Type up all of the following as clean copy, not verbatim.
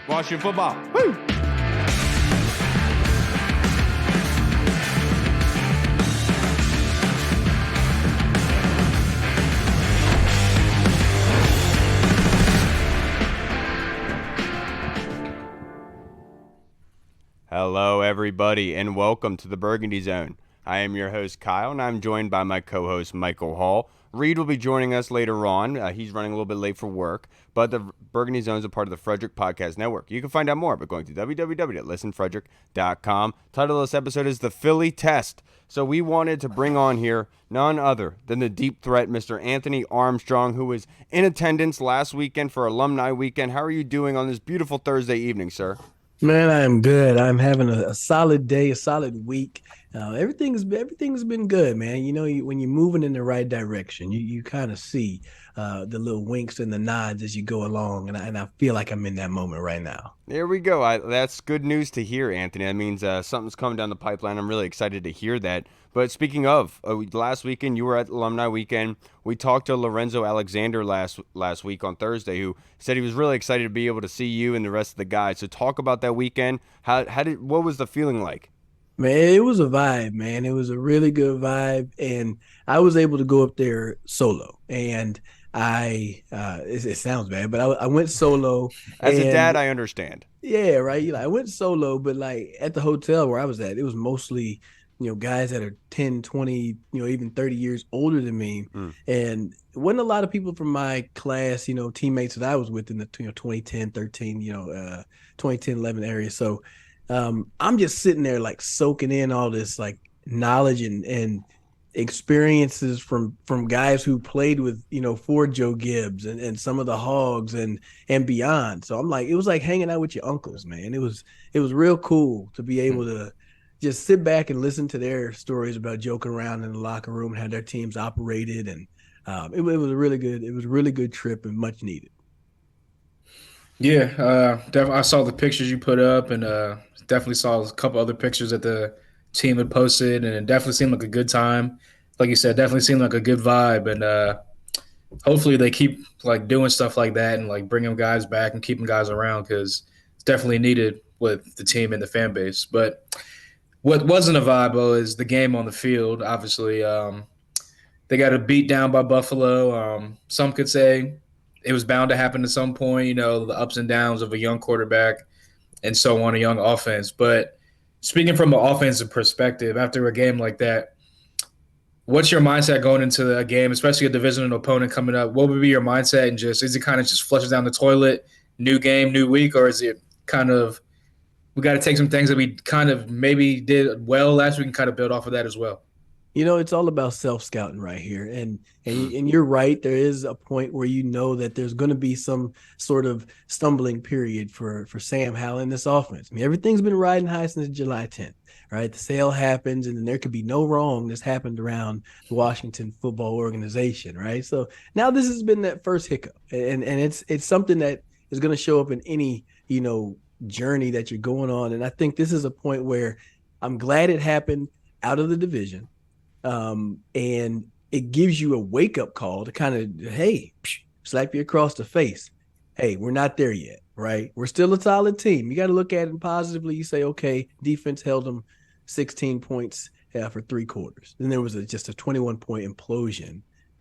Washington football. Woo! Hello, everybody, and welcome to the Burgundy Zone. I am your host, Kyle, and I'm joined by my co-host, Michael Hall. Reed will be joining us later on. He's running a little bit late for work, but the Burgundy Zone is a part of the Frederick Podcast Network. You can find out more by going to www.listenfrederick.com. Title of this episode is The Philly Test. So we wanted to bring on here none other than the deep threat, Mr. Anthony Armstrong, who was in attendance last weekend for Alumni Weekend. How are you doing on this beautiful Thursday evening, sir? Man, I am good. I'm having a solid day, a solid week. Everything's been good, man. You know, when you're moving in the right direction, you kind of see the little winks and the nods as you go along, and I feel like I'm in that moment right now. There we go. That's good news to hear, Anthony. That means something's coming down the pipeline. I'm really excited to hear that. But speaking of, last weekend you were at Alumni Weekend. We talked to Lorenzo Alexander last week on Thursday, who said he was really excited to be able to see you and the rest of the guys. So talk about that weekend. What was the feeling like? Man, it was a vibe, man. It was a really good vibe, and I was able to go up there solo. And it sounds bad, but I went solo. As a dad, I understand. Yeah, right. I went solo, but like at the hotel where I was at, it was mostly guys that are 10, 20, even 30 years older than me. And it wasn't a lot of people from my class, teammates that I was with in the 2010, 13, 2010, 11 area. So I'm just sitting there like soaking in all this like knowledge and experiences from guys who played with, for Joe Gibbs and some of the Hogs and beyond. So I'm like, it was like hanging out with your uncles, man. It was real cool to be able to just sit back and listen to their stories about joking around in the locker room and how their teams operated. And it was a really good trip and much needed. Yeah, I saw the pictures you put up, and definitely saw a couple other pictures that the team had posted, and it definitely seemed like a good time. Like you said, definitely seemed like a good vibe, and hopefully they keep like doing stuff like that and like bringing guys back and keeping guys around, because it's definitely needed with the team and the fan base. But what wasn't a vibe, though, is the game on the field. Obviously, they got a beat down by Buffalo. Some could say it was bound to happen at some point, the ups and downs of a young quarterback and so on, a young offense. But speaking from an offensive perspective, after a game like that, what's your mindset going into a game, especially a divisional opponent coming up? What would be your mindset, and is it kind of just flushes down the toilet, new game, new week, or is it kind of we got to take some things that we kind of maybe did well last week and kind of build off of that as well? It's all about self-scouting right here. And you're right. There is a point where that there's going to be some sort of stumbling period for Sam Howell in this offense. I mean, everything's been riding high since July 10th, right? The sale happens, and then there could be no wrong that's happened around the Washington football organization, right? So now this has been that first hiccup. And it's something that is going to show up in any, journey that you're going on. And I think this is a point where I'm glad it happened out of the division. And it gives you a wake-up call to kind of, hey, slap you across the face. Hey, we're not there yet, right? We're still a solid team. You got to look at it positively. You say, okay, defense held them 16 points for 3 quarters. Then there was just a 21-point implosion.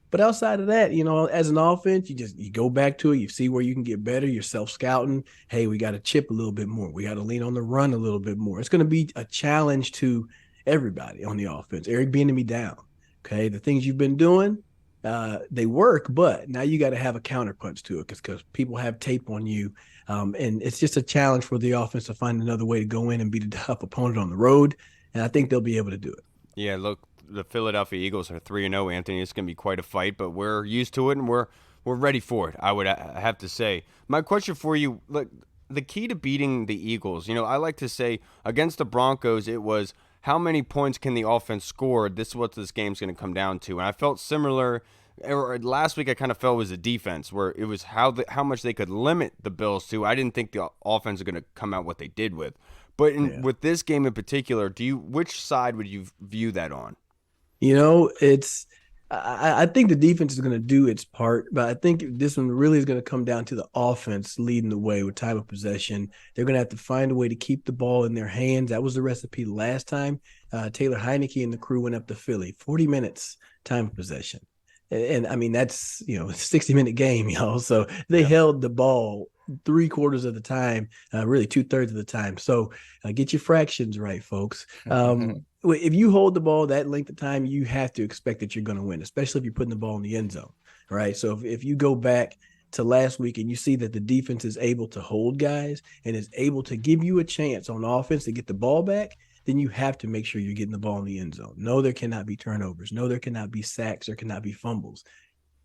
But outside of that, as an offense, you go back to it. You see where you can get better. You're self-scouting. Hey, we got to chip a little bit more. We got to lean on the run a little bit more. It's going to be a challenge to everybody on the offense. Eric Bieniemy down. Okay, the things you've been doing, they work, but now you got to have a counterpunch to it because people have tape on you, and it's just a challenge for the offense to find another way to go in and beat a tough opponent on the road, and I think they'll be able to do it. Yeah, look, the Philadelphia Eagles are 3-0, Anthony. It's going to be quite a fight, but we're used to it, and we're ready for it, I would have to say. My question for you, look, the key to beating the Eagles, I like to say against the Broncos, it was how many points can the offense score? This is what this game's going to come down to. And I felt similar. Last week I kind of felt it was a defense where it was how much they could limit the Bills to. I didn't think the offense was going to come out what they did with. But with this game in particular, which side would you view that on? It's I think the defense is going to do its part, but I think this one really is going to come down to the offense leading the way with time of possession. They're going to have to find a way to keep the ball in their hands. That was the recipe last time. Taylor Heineke and the crew went up to Philly, 40 minutes time of possession. And I mean, that's, a 60-minute game, y'all. So they held the ball 3/4 of the time, really 2/3 of the time. So get your fractions right, folks. If you hold the ball that length of time, you have to expect that you're going to win, especially if you're putting the ball in the end zone, right? So if you go back to last week and you see that the defense is able to hold guys and is able to give you a chance on offense to get the ball back, then you have to make sure you're getting the ball in the end zone. No, there cannot be turnovers. No, there cannot be sacks. There cannot be fumbles.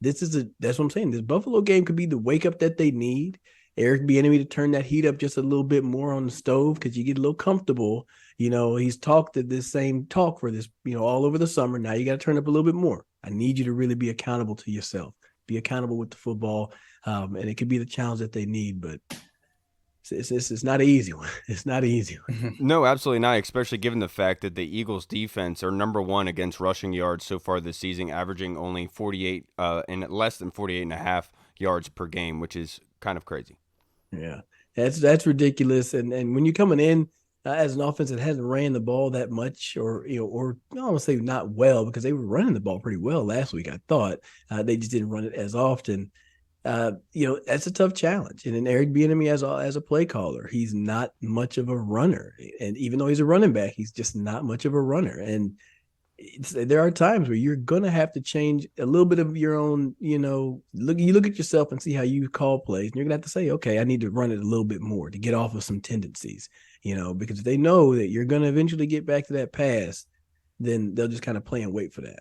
That's what I'm saying. This Buffalo game could be the wake up that they need. Eric Bieniemy to turn that heat up just a little bit more on the stove, because you get a little comfortable. He's talked this same talk for this, all over the summer. Now you got to turn up a little bit more. I need you to really be accountable to yourself. Be accountable with the football, and it could be the challenge that they need. But it's not an easy one. It's not an easy one. No, absolutely not, especially given the fact that the Eagles' defense are number one against rushing yards so far this season, averaging only 48 and less than 48.5 yards per game, which is kind of crazy. Yeah, that's ridiculous. And when you're coming in as an offense that hasn't ran the ball that much, or I don't want to say not well, because they were running the ball pretty well last week. I thought they just didn't run it as often. That's a tough challenge. And then Eric Bieniemy as a play caller, he's not much of a runner. And even though he's a running back, he's just not much of a runner. And there are times where you're going to have to change a little bit of your own, you look at yourself and see how you call plays. And you're going to have to say, okay, I need to run it a little bit more to get off of some tendencies, because if they know that you're going to eventually get back to that pass, then they'll just kind of play and wait for that.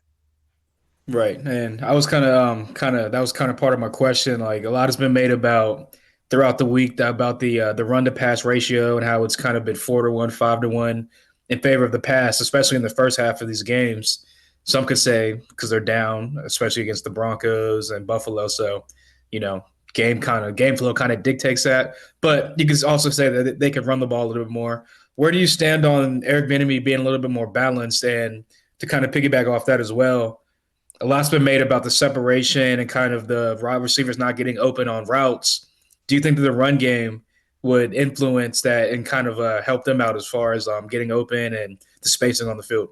Right. And I was that was kind of part of my question. Like, a lot has been made about throughout the week about the run to pass ratio and how it's kind of been 4-1, 5-1 in favor of the pass, especially in the first half of these games. Some could say because they're down, especially against the Broncos and Buffalo. So, game flow kind of dictates that. But you could also say that they could run the ball a little bit more. Where do you stand on Eric Bieniemy being a little bit more balanced? And to kind of piggyback off that as well, a lot's been made about the separation and kind of the wide receivers not getting open on routes. Do you think that the run game would influence that and kind of help them out as far as getting open and the spacing on the field?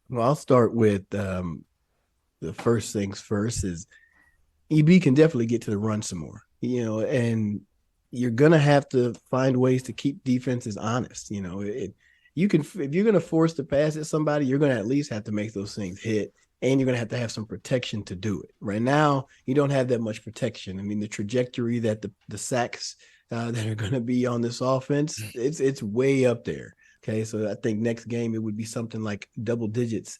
Well, I'll start with the first things first is EB can definitely get to the run some more, and you're going to have to find ways to keep defenses honest. If you're going to force the pass at somebody, you're going to at least have to make those things hit. And you're going to have some protection to do it. Right now, you don't have that much protection. I mean, the trajectory that the sacks that are going to be on this offense, it's way up there. Okay, so I think next game it would be something like double digits,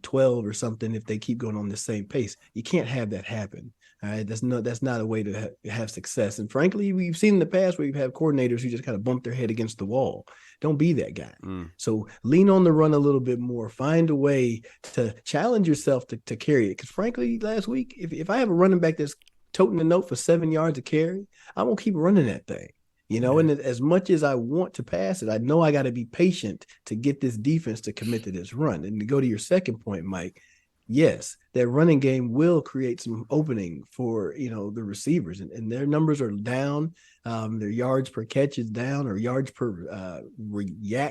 12 or something if they keep going on the same pace. You can't have that happen. All right, that's not a way to have success. And frankly, we've seen in the past where you've had coordinators who just kind of bump their head against the wall. Don't be that guy. So lean on the run a little bit more. Find a way to challenge yourself to carry it. Because frankly, last week, if I have a running back that's toting the note for 7 yards of carry, I'm going to keep running that thing. And as much as I want to pass it, I know I got to be patient to get this defense to commit to this run. And to go to your second point, Mike, yes, that running game will create some opening for, the receivers, and their numbers are down. Their yards per catch is down, or yards per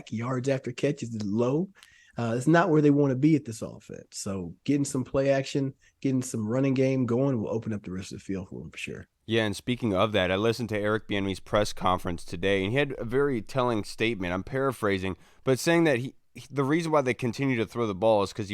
yards after catch is low. It's not where they want to be at this offense. So getting some play action, getting some running game going will open up the rest of the field for them for sure. Yeah, and speaking of that, I listened to Eric Bieniemy's press conference today, and he had a very telling statement. I'm paraphrasing, but saying that the reason why they continue to throw the ball is because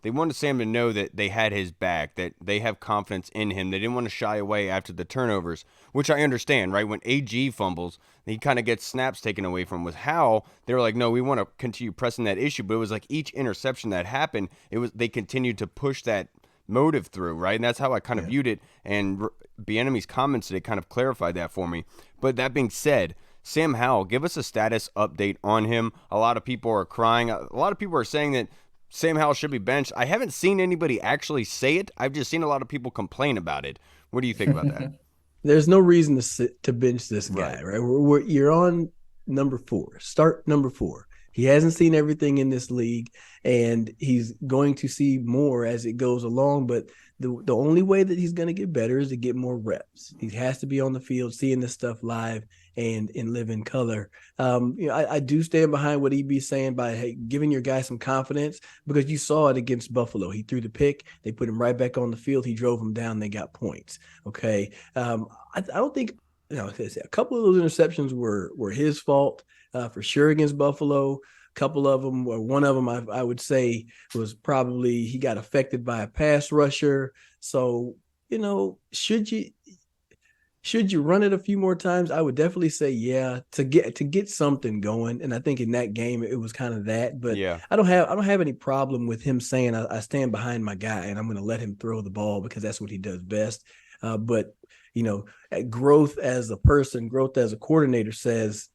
they wanted Sam to know that they had his back, that they have confidence in him. They didn't want to shy away after the turnovers, which I understand, right? When AG fumbles, he kind of gets snaps taken away from him. With Howell, they were like, no, we want to continue pressing that issue. But it was like each interception that happened, they continued to push that motive through, right? And that's how I kind of viewed it. And Bieniemy's comments today kind of clarified that for me. But that being said, Sam Howell, give us a status update on him. A lot of people are crying. A lot of people are saying that Sam Howell should be benched. I haven't seen anybody actually say it. I've just seen a lot of people complain about it. What do you think about that? There's no reason to bench this guy, right? You're on number 4. Start number 4. He hasn't seen everything in this league, and he's going to see more as it goes along. But the only way that he's going to get better is to get more reps. He has to be on the field, seeing this stuff live and in living color. I do stand behind what EB's saying by giving your guy some confidence, because you saw it against Buffalo. He threw the pick, they put him right back on the field. He drove him down, they got points. Okay, I don't think a couple of those interceptions were his fault for sure against Buffalo. A couple of them, or one of them, I would say was probably he got affected by a pass rusher. So should you run it a few more times? I would definitely say yeah, to get something going. And I think in that game it was kind of that. But Yeah. I don't have any problem with him saying I stand behind my guy and I'm going to let him throw the ball because that's what he does best. But growth as a person, growth as a coordinator says,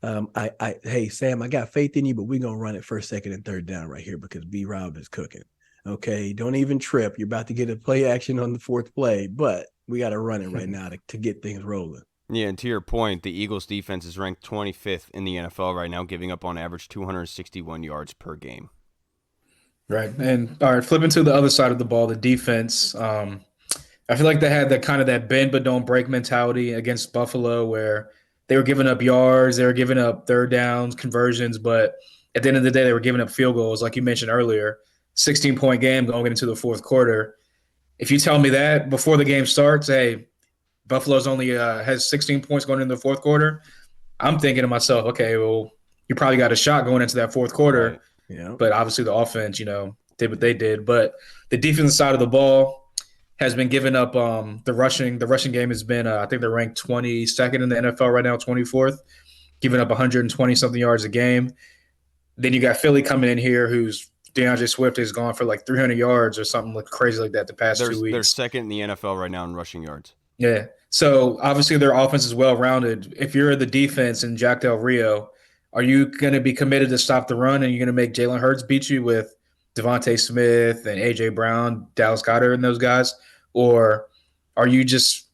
hey Sam, I got faith in you, but we're gonna run it first, second, and third down right here because B Rob is cooking. Okay, don't even trip. You're about to get a play action on the fourth play, but we got to run it right now to get things rolling. Yeah, and to your point, the Eagles defense is ranked 25th in the NFL right now, giving up on average 261 yards per game. Right. And all right, flipping to the other side of the ball, the defense. I feel like they had that bend but don't break mentality against Buffalo, where they were giving up yards, they were giving up third downs, conversions, but at the end of the day, they were giving up field goals, like you mentioned earlier. 16-point game going into the fourth quarter. If you tell me that before the game starts, hey, Buffalo's only has 16 points going into the fourth quarter, I'm thinking to myself, okay, well, you probably got a shot going into that fourth quarter. Right. Yeah. But obviously the offense, did what they did. But the defensive side of the ball has been giving up the rushing game has been I think they're ranked 22nd in the NFL right now, 24th, giving up 120 something yards a game. Then you got Philly coming in here, who's DeAndre Swift has gone for like 300 yards or something like crazy like that the past 2 weeks. They're second in the NFL right now in rushing yards. Yeah. So obviously their offense is well rounded. If you're the defense in Jack Del Rio, are you going to be committed to stop the run and you're going to make Jalen Hurts beat you with Devontae Smith and A.J. Brown, Dallas Goedert, and those guys? Or are you just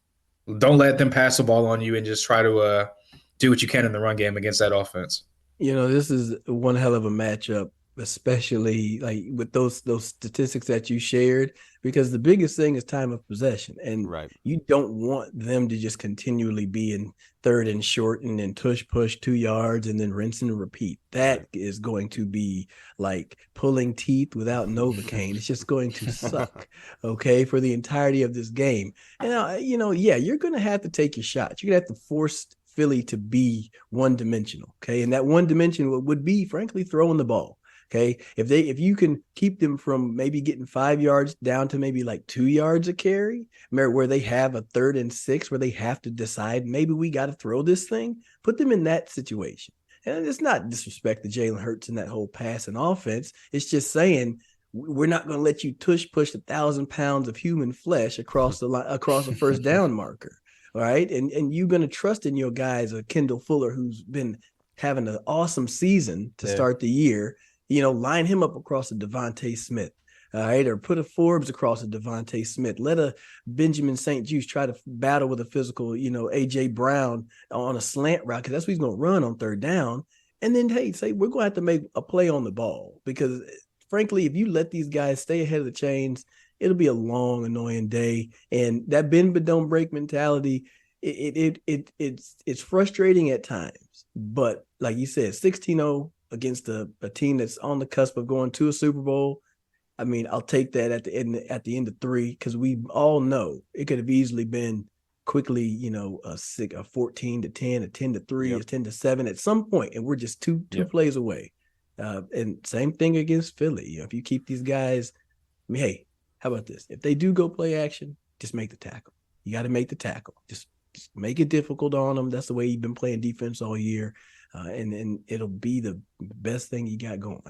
don't let them pass the ball on you and just try to do what you can in the run game against that offense? This is one hell of a matchup, especially like with those statistics that you shared, because the biggest thing is time of possession, and right. You don't want them to just continually be in third and short and then push 2 yards and then rinse and repeat. That is going to be like pulling teeth without Novocaine. It's just going to suck, okay, for the entirety of this game. And you're going to have to take your shots. You're going to have to force Philly to be one-dimensional, okay? And that one dimension would be, frankly, throwing the ball, okay? If you can keep them from maybe getting 5 yards down to maybe like 2 yards a carry, where they have a 3rd and 6, where they have to decide maybe we got to throw this thing, put them in that situation. And it's not disrespect to Jalen Hurts and that whole pass and offense. It's just saying we're not going to let you push 1,000 pounds of human flesh across a first down marker. All right. And you're going to trust in your guys, Kendall Fuller, who's been having an awesome season to start the year. Line him up across a Devontae Smith. All right. Or put a Forbes across a Devontae Smith. Let a Benjamin St. Juste try to battle with a physical, A.J. Brown on a slant route, because that's what he's going to run on third down. And then, say we're going to have to make a play on the ball, because frankly, if you let these guys stay ahead of the chains, it'll be a long, annoying day. And that bend but don't break mentality, it's frustrating at times. But like you said, 16-0 against a team that's on the cusp of going to a Super Bowl. I mean, I'll take that at the end of 3, because we all know it could have easily been quickly, a 14-10, a 10-3, a 10-7 at some point, and we're just two plays away. And same thing against Philly. If you keep these guys, hey, how about this? If they do go play action, just make the tackle. You got to make the tackle. Just make it difficult on them. That's the way you've been playing defense all year. And it'll be the best thing you got going.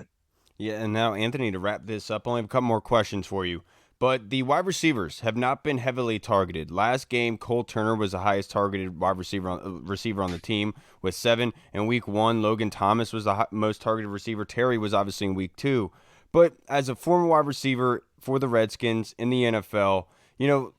Yeah, and now, Anthony, to wrap this up, I only have a couple more questions for you. But the wide receivers have not been heavily targeted. Last game, Cole Turner was the highest targeted wide receiver on the team with 7. In week 1, Logan Thomas was the most targeted receiver. Terry was obviously in week 2. But as a former wide receiver for the Redskins in the NFL,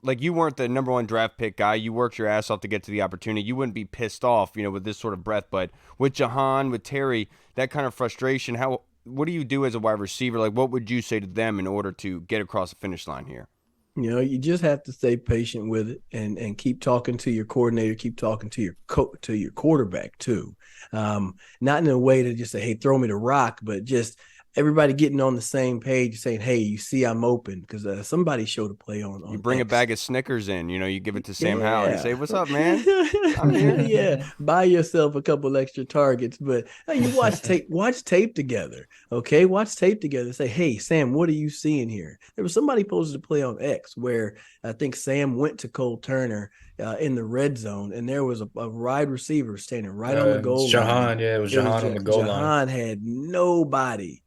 like you weren't the number one draft pick guy. You worked your ass off to get to the opportunity. You wouldn't be pissed off, with this sort of breath. But with Jahan, with Terry, that kind of frustration, what do you do as a wide receiver? Like, what would you say to them in order to get across the finish line here? You just have to stay patient with it and keep talking to your coordinator, keep talking to your quarterback too. Not in a way to just say, hey, throw me the rock, but just everybody getting on the same page saying, hey, you see I'm open, because somebody showed a play on You bring X. a bag of Snickers in, you give it to Sam Yeah. Howell. You say, what's up, man? I'm here. Yeah, buy yourself a couple extra targets, but you watch tape together. Okay, watch tape together. Say, hey, Sam, what are you seeing here? There was somebody posted a play on X where I think Sam went to Cole Turner in the red zone, and there was a wide receiver standing right on the goal line. Yeah, it was Jahan on the goal line. Jahan had nobody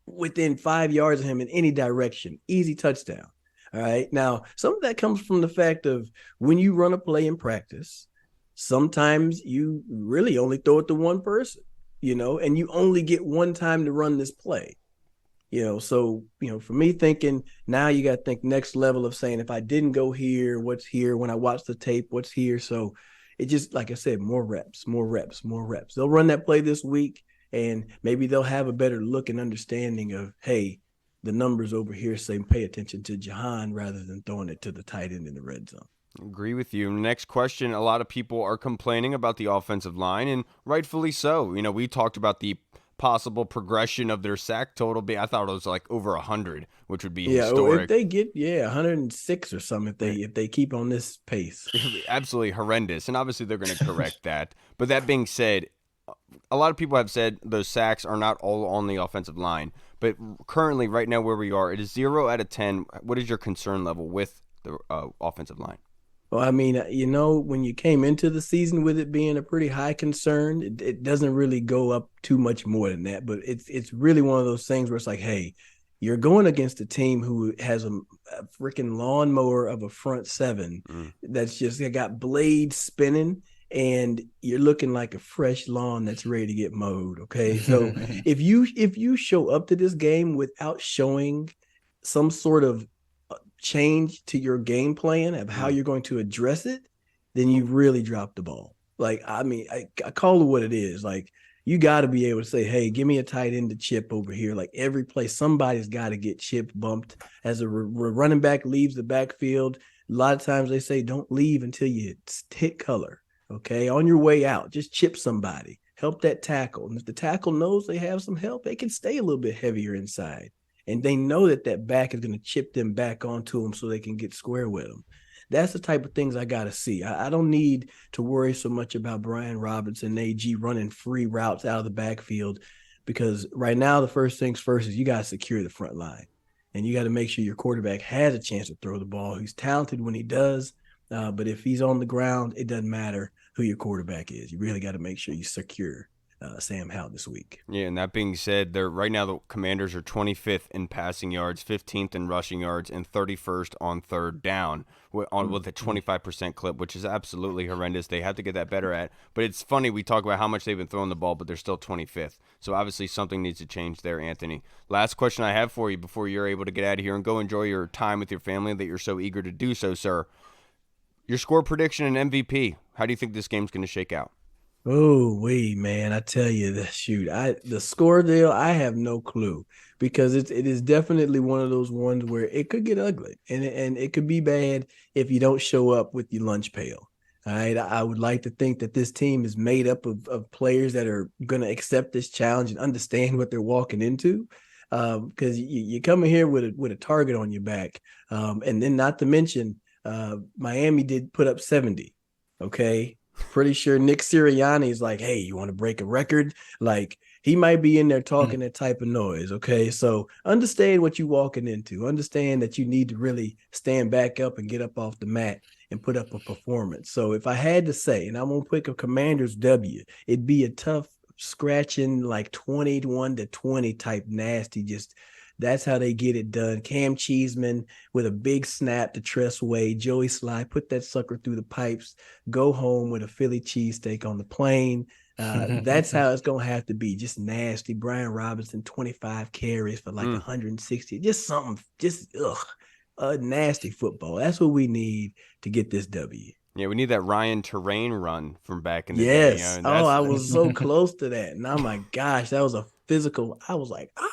within 5 yards of him in any direction. Easy touchdown. All right. Now, some of that comes from the fact of when you run a play in practice, sometimes you really only throw it to one person, and you only get one time to run this play. So, for me thinking now you got to think next level of saying, if I didn't go here, what's here? When I watch the tape, what's here? So it just, like I said, more reps. They'll run that play this week, and maybe they'll have a better look and understanding of, hey, the numbers over here say pay attention to Jahan rather than throwing it to the tight end in the red zone. Agree with you. Next question. A lot of people are complaining about the offensive line, and rightfully so. We talked about the possible progression of their sack total. I thought it was like over 100, which would be historic. If they get 106 or something, if they keep on this pace. Absolutely horrendous, and obviously they're going to correct that. But that being said, a lot of people have said those sacks are not all on the offensive line. But currently, right now, where we are, it is 0 out of 10. What is your concern level with the offensive line? Well, I mean, when you came into the season with it being a pretty high concern, it doesn't really go up too much more than that. But it's really one of those things where it's like, hey, you're going against a team who has a freaking lawnmower of a front seven that's just got blades spinning, and you're looking like a fresh lawn that's ready to get mowed. Okay. So if you show up to this game without showing some sort of change to your game plan of how you're going to address it, then you really dropped the ball. Like, I mean, I call it what it is. Like, you got to be able to say, hey, give me a tight end to chip over here. Like, every play, somebody's got to get chipped, bumped. As a running back leaves the backfield, a lot of times they say don't leave until you hit color. Okay, on your way out, just chip somebody, help that tackle. And if the tackle knows they have some help, they can stay a little bit heavier inside. And they know that back is going to chip them back onto them so they can get square with them. That's the type of things I got to see. I don't need to worry so much about Brian Robinson and AG running free routes out of the backfield, because right now the first things first is you got to secure the front line. And you got to make sure your quarterback has a chance to throw the ball. He's talented when he does. But if he's on the ground, it doesn't matter who your quarterback is. You really got to make sure you secure Sam Howell this week. Yeah, and that being said, right now the Commanders are 25th in passing yards, 15th in rushing yards, and 31st on third down with a 25% clip, which is absolutely horrendous. They have to get that better at. But it's funny, we talk about how much they've been throwing the ball, but they're still 25th. So obviously something needs to change there, Anthony. Last question I have for you before you're able to get out of here and go enjoy your time with your family that you're so eager to do so, sir. Your score prediction and MVP. How do you think this game's going to shake out? Oh, wait, man, I tell you, the score deal, I have no clue, because it is definitely one of those ones where it could get ugly, and it could be bad if you don't show up with your lunch pail. All right. I would like to think that this team is made up of players that are going to accept this challenge and understand what they're walking into. Because you come in here with a target on your back. And then not to mention, Miami did put up 70. Okay. Pretty sure Nick Sirianni is like, hey, you want to break a record? Like, he might be in there talking that type of noise. Okay. So understand what you're walking into. Understand that you need to really stand back up and get up off the mat and put up a performance. So if I had to say, and I'm going to pick a Commanders W, it'd be a tough scratching, like 21-20 type nasty. Just that's how they get it done. Cam Cheeseman with a big snap to Tress Way. Joey Sly, put that sucker through the pipes, go home with a Philly cheesesteak on the plane. That's how it's going to have to be. Just nasty. Brian Robinson, 25 carries for like 160. Just something, just a nasty football. That's what we need to get this W. Yeah, we need that Ryan Terrain run from back in the day. Yes. And Oh, that's I was so close to that. And oh my gosh, that was a physical. I was like, ah.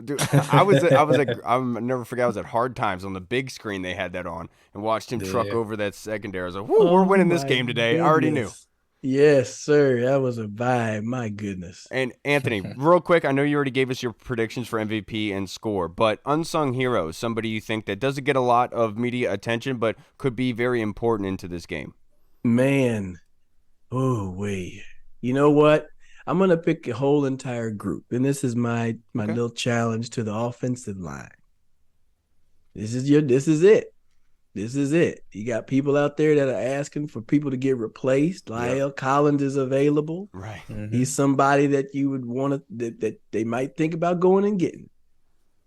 dude, I'll never forget. I was at Hard Times on the big screen. They had that on and watched him truck Yeah. over that secondary. I was like, "Whoo, we're winning this my game today." I already knew. goodness. Yes, sir. That was a vibe. My goodness. And Anthony, real quick, I know you already gave us your predictions for MVP and score, but unsung hero, somebody you think that doesn't get a lot of media attention, but could be very important into this game. Man. Oh, wait. You know what? I'm gonna pick a whole entire group, and this is my Okay. little challenge to the offensive line. This is it. This is it. You got people out there that are asking for people to get replaced. Lyle Collins is available. Right. He's somebody that you would want to that they might think about going and getting.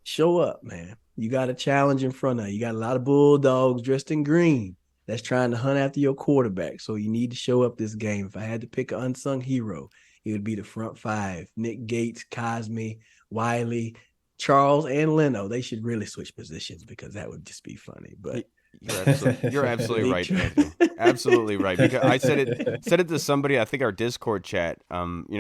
Show up, man. You got a challenge in front of you. You got a lot of bulldogs dressed in green that's trying to hunt after your quarterback. So you need to show up this game. If I had to pick an unsung hero, it would be the front five: Nick Gates, Cosme, Wiley, Charles, and Leno. They should really switch positions because that would just be funny. But You're absolutely right, Anthony. Absolutely right. Because I said it to somebody, I think our Discord chat.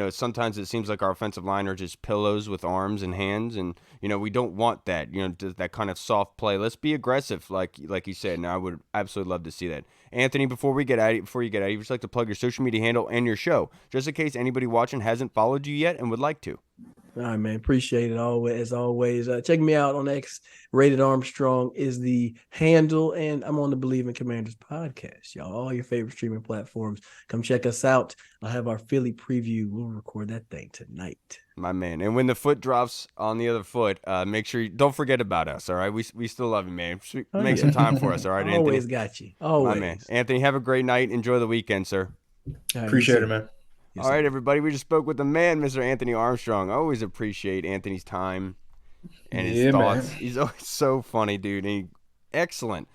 Sometimes it seems like our offensive line are just pillows with arms and hands, and we don't want that. That kind of soft play. Let's be aggressive, like you said. And I would absolutely love to see that. Anthony, before you get out, you'd just like to plug your social media handle and your show, just in case anybody watching hasn't followed you yet and would like to. All right, man. Appreciate it as always. Check me out on X. Rated Armstrong is the handle, and I'm on the Believe in Commanders podcast, y'all. All your favorite streaming platforms. Come check us out. I'll have our Philly preview. We'll record that thing tonight. My man. And when the foot drops on the other foot, make sure you don't forget about us. All right, we still love you, man. Make some time for us. All right, Always Anthony. got you. Always, my man. Anthony, have a great night. Enjoy the weekend, sir. All right, Appreciate it, man. Yes, All right, everybody. We just spoke with the man, Mr. Anthony Armstrong. I always appreciate Anthony's time and his thoughts. Man. He's always so funny, dude. And excellent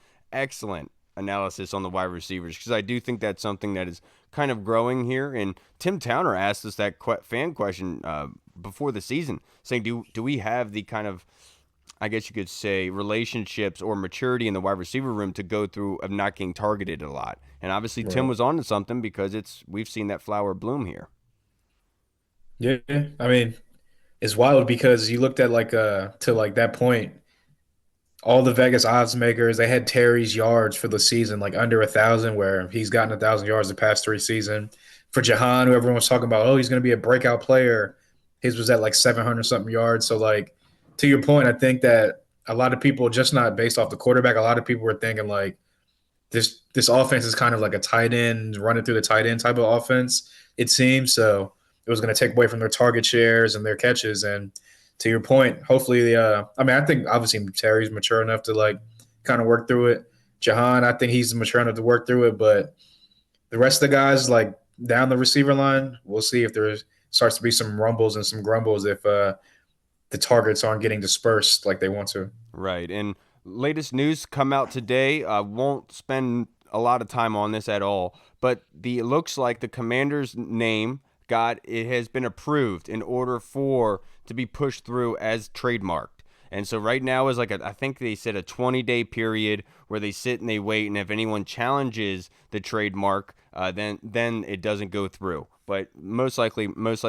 analysis on the wide receivers, because I do think that's something that is kind of growing here. And Tim Towner asked us that fan question before the season, saying, do we have the kind of, I guess you could say, relationships or maturity in the wide receiver room to go through of not getting targeted a lot? And obviously Tim was on to something, because we've seen that flower bloom here. Yeah, I mean, it's wild because you looked at to that point, all the Vegas odds makers, they had Terry's yards for the season like under 1,000, where he's gotten 1,000 yards the past 3 seasons. For Jahan, who everyone was talking about, he's going to be a breakout player, his was at like 700 something yards. So like, to your point, I think that a lot of people, just not based off the quarterback, a lot of people were thinking like this offense is kind of like a tight end, running through the tight end type of offense, it seems. So it was going to take away from their target shares and their catches. And to your point, hopefully, I think obviously Terry's mature enough to like kind of work through it. Jahan, I think he's mature enough to work through it. But the rest of the guys, like down the receiver line, we'll see if there starts to be some rumbles and some grumbles if the targets aren't getting dispersed like they want to. Right. And latest news come out today. I won't spend a lot of time on this at all, but it looks like the Commander's name it has been approved in order to be pushed through as trademarked. And so right now is I think they said a 20-day period where they sit and they wait, and if anyone challenges the trademark, then it doesn't go through. But most likely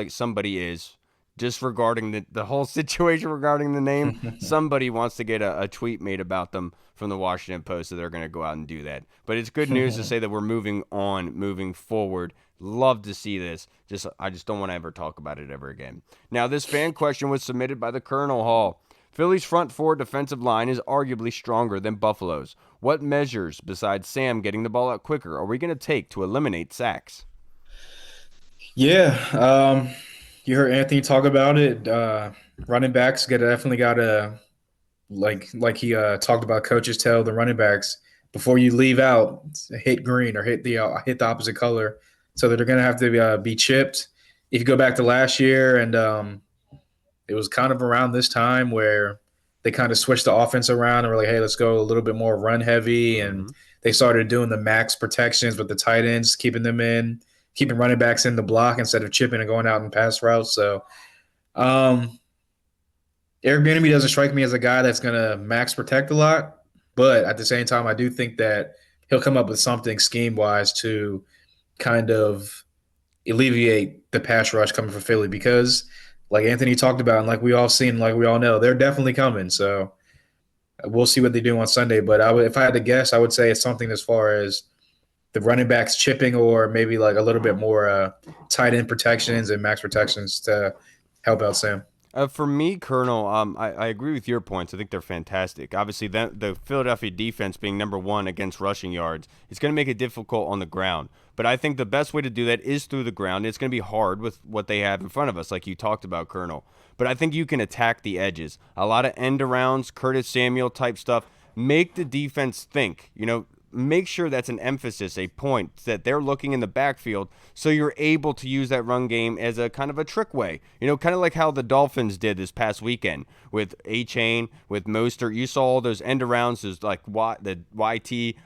somebody is. Just regarding the whole situation regarding the name, somebody wants to get a tweet made about them from the Washington Post, so they're going to go out and do that. But it's good news to say that we're moving forward. Love to see this. I just don't want to ever talk about it ever again. Now, this fan question was submitted by the Colonel Hall. Philly's front four defensive line is arguably stronger than Buffalo's. What measures, besides Sam getting the ball out quicker, are we going to take to eliminate sacks? Yeah, you heard Anthony talk about it. Running backs definitely got to, like he talked about, coaches tell the running backs before you leave out, hit green or hit the opposite color, so that they're going to have to be chipped. If you go back to last year, and it was kind of around this time where they kind of switched the offense around and were like, hey, let's go a little bit more run heavy, and they started doing the max protections with the tight ends, keeping running backs in the block instead of chipping and going out in pass routes. So Eric Bieniemy doesn't strike me as a guy that's going to max protect a lot. But at the same time, I do think that he'll come up with something scheme wise to kind of alleviate the pass rush coming from Philly because, like Anthony talked about, and like we all seen, like we all know, they're definitely coming. So we'll see what they do on Sunday. But if I had to guess, I would say it's something as far as the running backs chipping or maybe like a little bit more tight end protections and max protections to help out Sam. For me, Colonel, I agree with your points. I think they're fantastic. Obviously, the Philadelphia defense being number one against rushing yards, it's going to make it difficult on the ground. But I think the best way to do that is through the ground. It's going to be hard with what they have in front of us, like you talked about, Colonel. But I think you can attack the edges. A lot of end arounds, Curtis Samuel type stuff. Make the defense think. Make sure that's an emphasis, a point that they're looking in the backfield so you're able to use that run game as a kind of a trick way. Kind of like how the Dolphins did this past weekend with A-Chain, with Mostert. You saw all those end arounds, those like the YT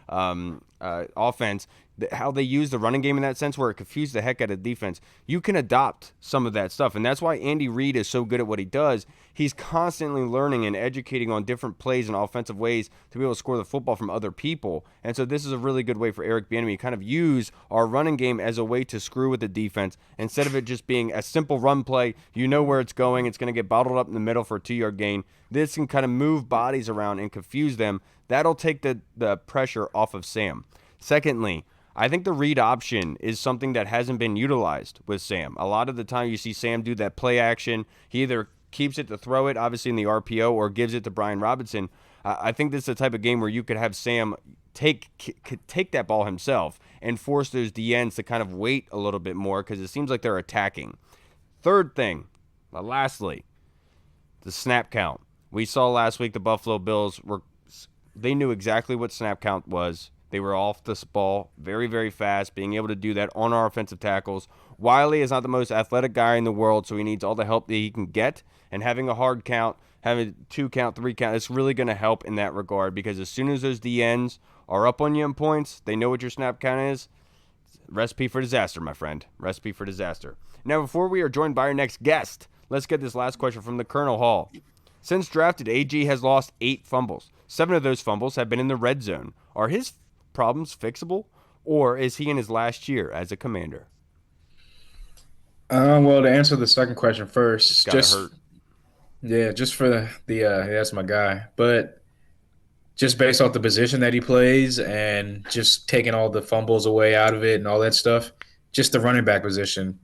offense, how they use the running game in that sense where it confused the heck out of the defense. You can adopt some of that stuff, and that's why Andy Reid is so good at what he does. He's constantly learning and educating on different plays and offensive ways to be able to score the football from other people. And so this is a really good way for Eric Bieniemy to kind of use our running game as a way to screw with the defense instead of it just being a simple run play. You know where it's going. It's going to get bottled up in the middle for a 2-yard gain. This can kind of move bodies around and confuse them. That'll take the pressure off of Sam. Secondly, I think the read option is something that hasn't been utilized with Sam. A lot of the time you see Sam do that play action. He either keeps it to throw it, obviously in the RPO, or gives it to Brian Robinson. I think this is the type of game where you could have Sam take that ball himself and force those DNs to kind of wait a little bit more because it seems like they're attacking. Third thing, lastly, the snap count. We saw last week the Buffalo Bills they knew exactly what snap count was. They were off the ball very, very fast, being able to do that on our offensive tackles. Wiley is not the most athletic guy in the world, so he needs all the help that he can get. And having a hard count, having 2 count, 3 count, it's really going to help in that regard because as soon as those DNs are up on you in points, they know what your snap count is. Recipe for disaster, my friend. Recipe for disaster. Now, before we are joined by our next guest, let's get this last question from the Colonel Hall. Since drafted, AG has lost 8 fumbles. 7 of those fumbles have been in the red zone. Are his problems fixable, or is he in his last year as a Commander? Well, to answer the second question first, Hurt. Yeah, just for that's my guy. But just based off the position that he plays and just taking all the fumbles away out of it and all that stuff, just the running back position,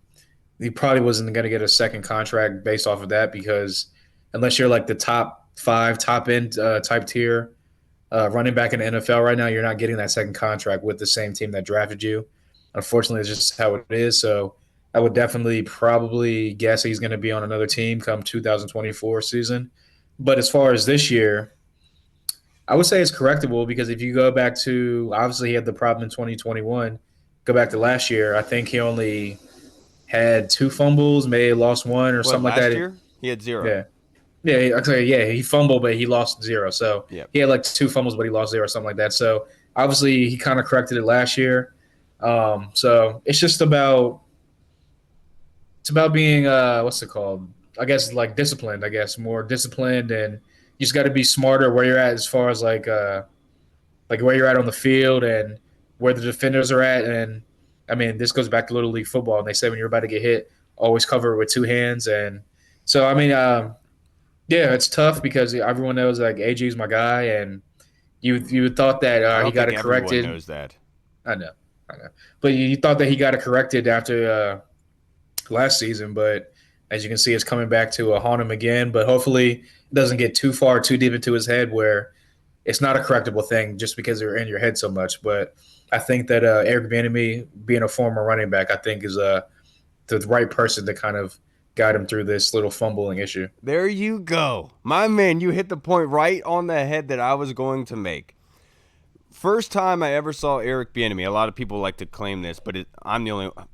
he probably wasn't going to get a second contract based off of that because unless you're like the top 5, top end type tier running back in the NFL right now, you're not getting that second contract with the same team that drafted you. Unfortunately, it's just how it is. So I would definitely probably guess he's going to be on another team come 2024 season. But as far as this year, I would say it's correctable because if you go back to, obviously he had the problem in 2021, go back to last year, I think he only had 2 fumbles, may have lost 1 or something like that. Last year, he had 0. Yeah. Yeah, he fumbled, but he lost 0. So Yep. he had like 2 fumbles, but he lost 0 or something like that. So obviously he kind of corrected it last year. So it's just about being what's it called? I guess like disciplined. I guess more disciplined, and you just got to be smarter where you're at as far as like where you're at on the field and where the defenders are at. And I mean, this goes back to Little League football, and they say when you're about to get hit, always cover it with 2 hands. And so I mean. Yeah, it's tough because everyone knows like AG is my guy, and you thought that he got it corrected. Everyone knows that. I know, but you thought that he got it corrected after last season, but as you can see, it's coming back to haunt him again. But hopefully, it doesn't get too far, too deep into his head where it's not a correctable thing just because they're in your head so much. But I think that Eric Bieniemy, being a former running back, I think is the right person to kind of guide him through this little fumbling issue. There you go. My man, you hit the point right on the head that I was going to make. First time I ever saw Eric Bieniemy, a lot of people like to claim this, but I'm the only one.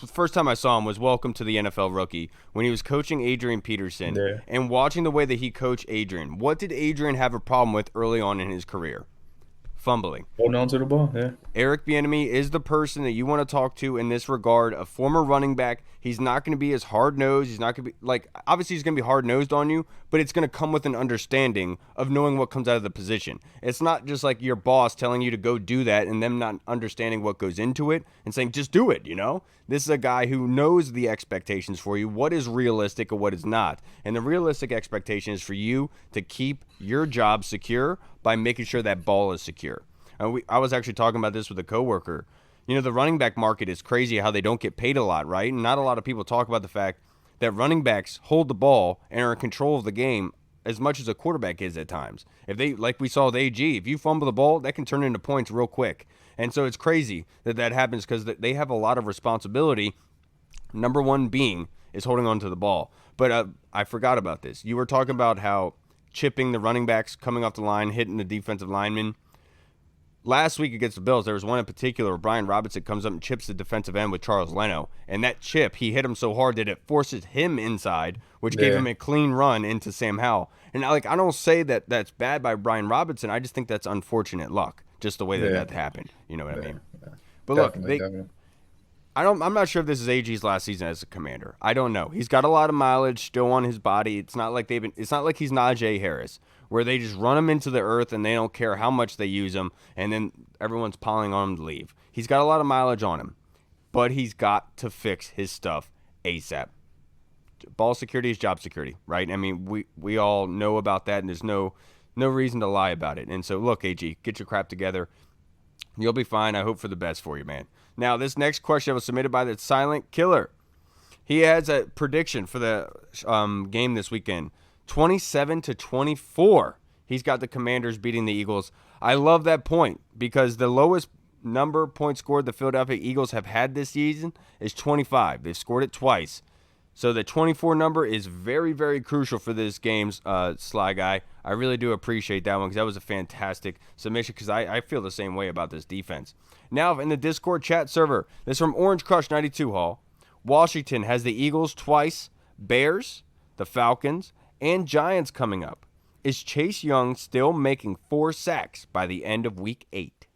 The first time I saw him was Welcome to the NFL Rookie when he was coaching Adrian Peterson and watching the way that he coached Adrian. What did Adrian have a problem with early on in his career? fumbling. Holding on to the ball, yeah. Eric Bieniemy is the person that you want to talk to in this regard. A former running back, he's not going to be as hard-nosed. He's not going to be obviously he's going to be hard-nosed on you, but it's going to come with an understanding of knowing what comes out of the position. It's not just like your boss telling you to go do that and them not understanding what goes into it and saying just do it. This is a guy who knows the expectations for you, what is realistic and what is not. And the realistic expectation is for you to keep your job secure by making sure that ball is secure. I was actually talking about this with a coworker. The running back market is crazy how they don't get paid a lot, right? And not a lot of people talk about the fact that running backs hold the ball and are in control of the game as much as a quarterback is at times. If they, like we saw with AG, if you fumble the ball, that can turn into points real quick. And so it's crazy that happens because they have a lot of responsibility. Number one being is holding on to the ball. But I forgot about this. You were talking about how chipping the running backs coming off the line, hitting the defensive linemen. Last week against the Bills, there was one in particular where Brian Robinson comes up and chips the defensive end with Charles Leno. And that chip, he hit him so hard that it forces him inside, which gave him a clean run into Sam Howell. And I don't say that that's bad by Brian Robinson. I just think that's unfortunate luck, just the way that happened. You know what I mean? Yeah. But definitely. I'm not sure if this is AG's last season as a Commander. I don't know. He's got a lot of mileage still on his body. It's not like he's Najee Harris, where they just run him into the earth and they don't care how much they use him, and then everyone's piling on him to leave. He's got a lot of mileage on him, but he's got to fix his stuff ASAP. Ball security is job security, right? I mean, we all know about that, and there's no reason to lie about it. And so, look, AG, get your crap together. You'll be fine. I hope for the best for you, man. Now, this next question was submitted by the Silent Killer. He has a prediction for the game this weekend. 27-24. He's got the Commanders beating the Eagles. I love that point because the lowest number of points scored the Philadelphia Eagles have had this season is 25. They've scored it twice. So the 24 number is very, very crucial for this game's Sly Guy. I really do appreciate that one because that was a fantastic submission because I feel the same way about this defense. Now in the Discord chat server, this is from Orange Crush 92 Hall. Washington has the Eagles twice, Bears, the Falcons, and Giants coming up. Is Chase Young still making 4 sacks by the end of Week 8?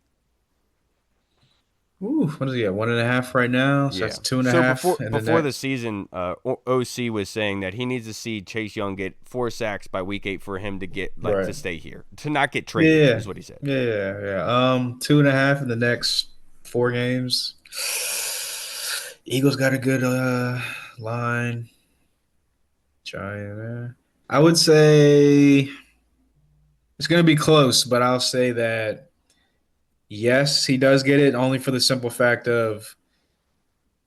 Ooh, what is he at? 1.5 right now? So that's 2.5. So before the season, OC was saying that he needs to see Chase Young get 4 sacks by Week 8 for him to get to stay here, to not get traded. Is what he said. Yeah. 2.5 in the next 4 games. Eagles got a good line. Giant. I would say it's going to be close, but I'll say that. Yes, he does get it, only for the simple fact of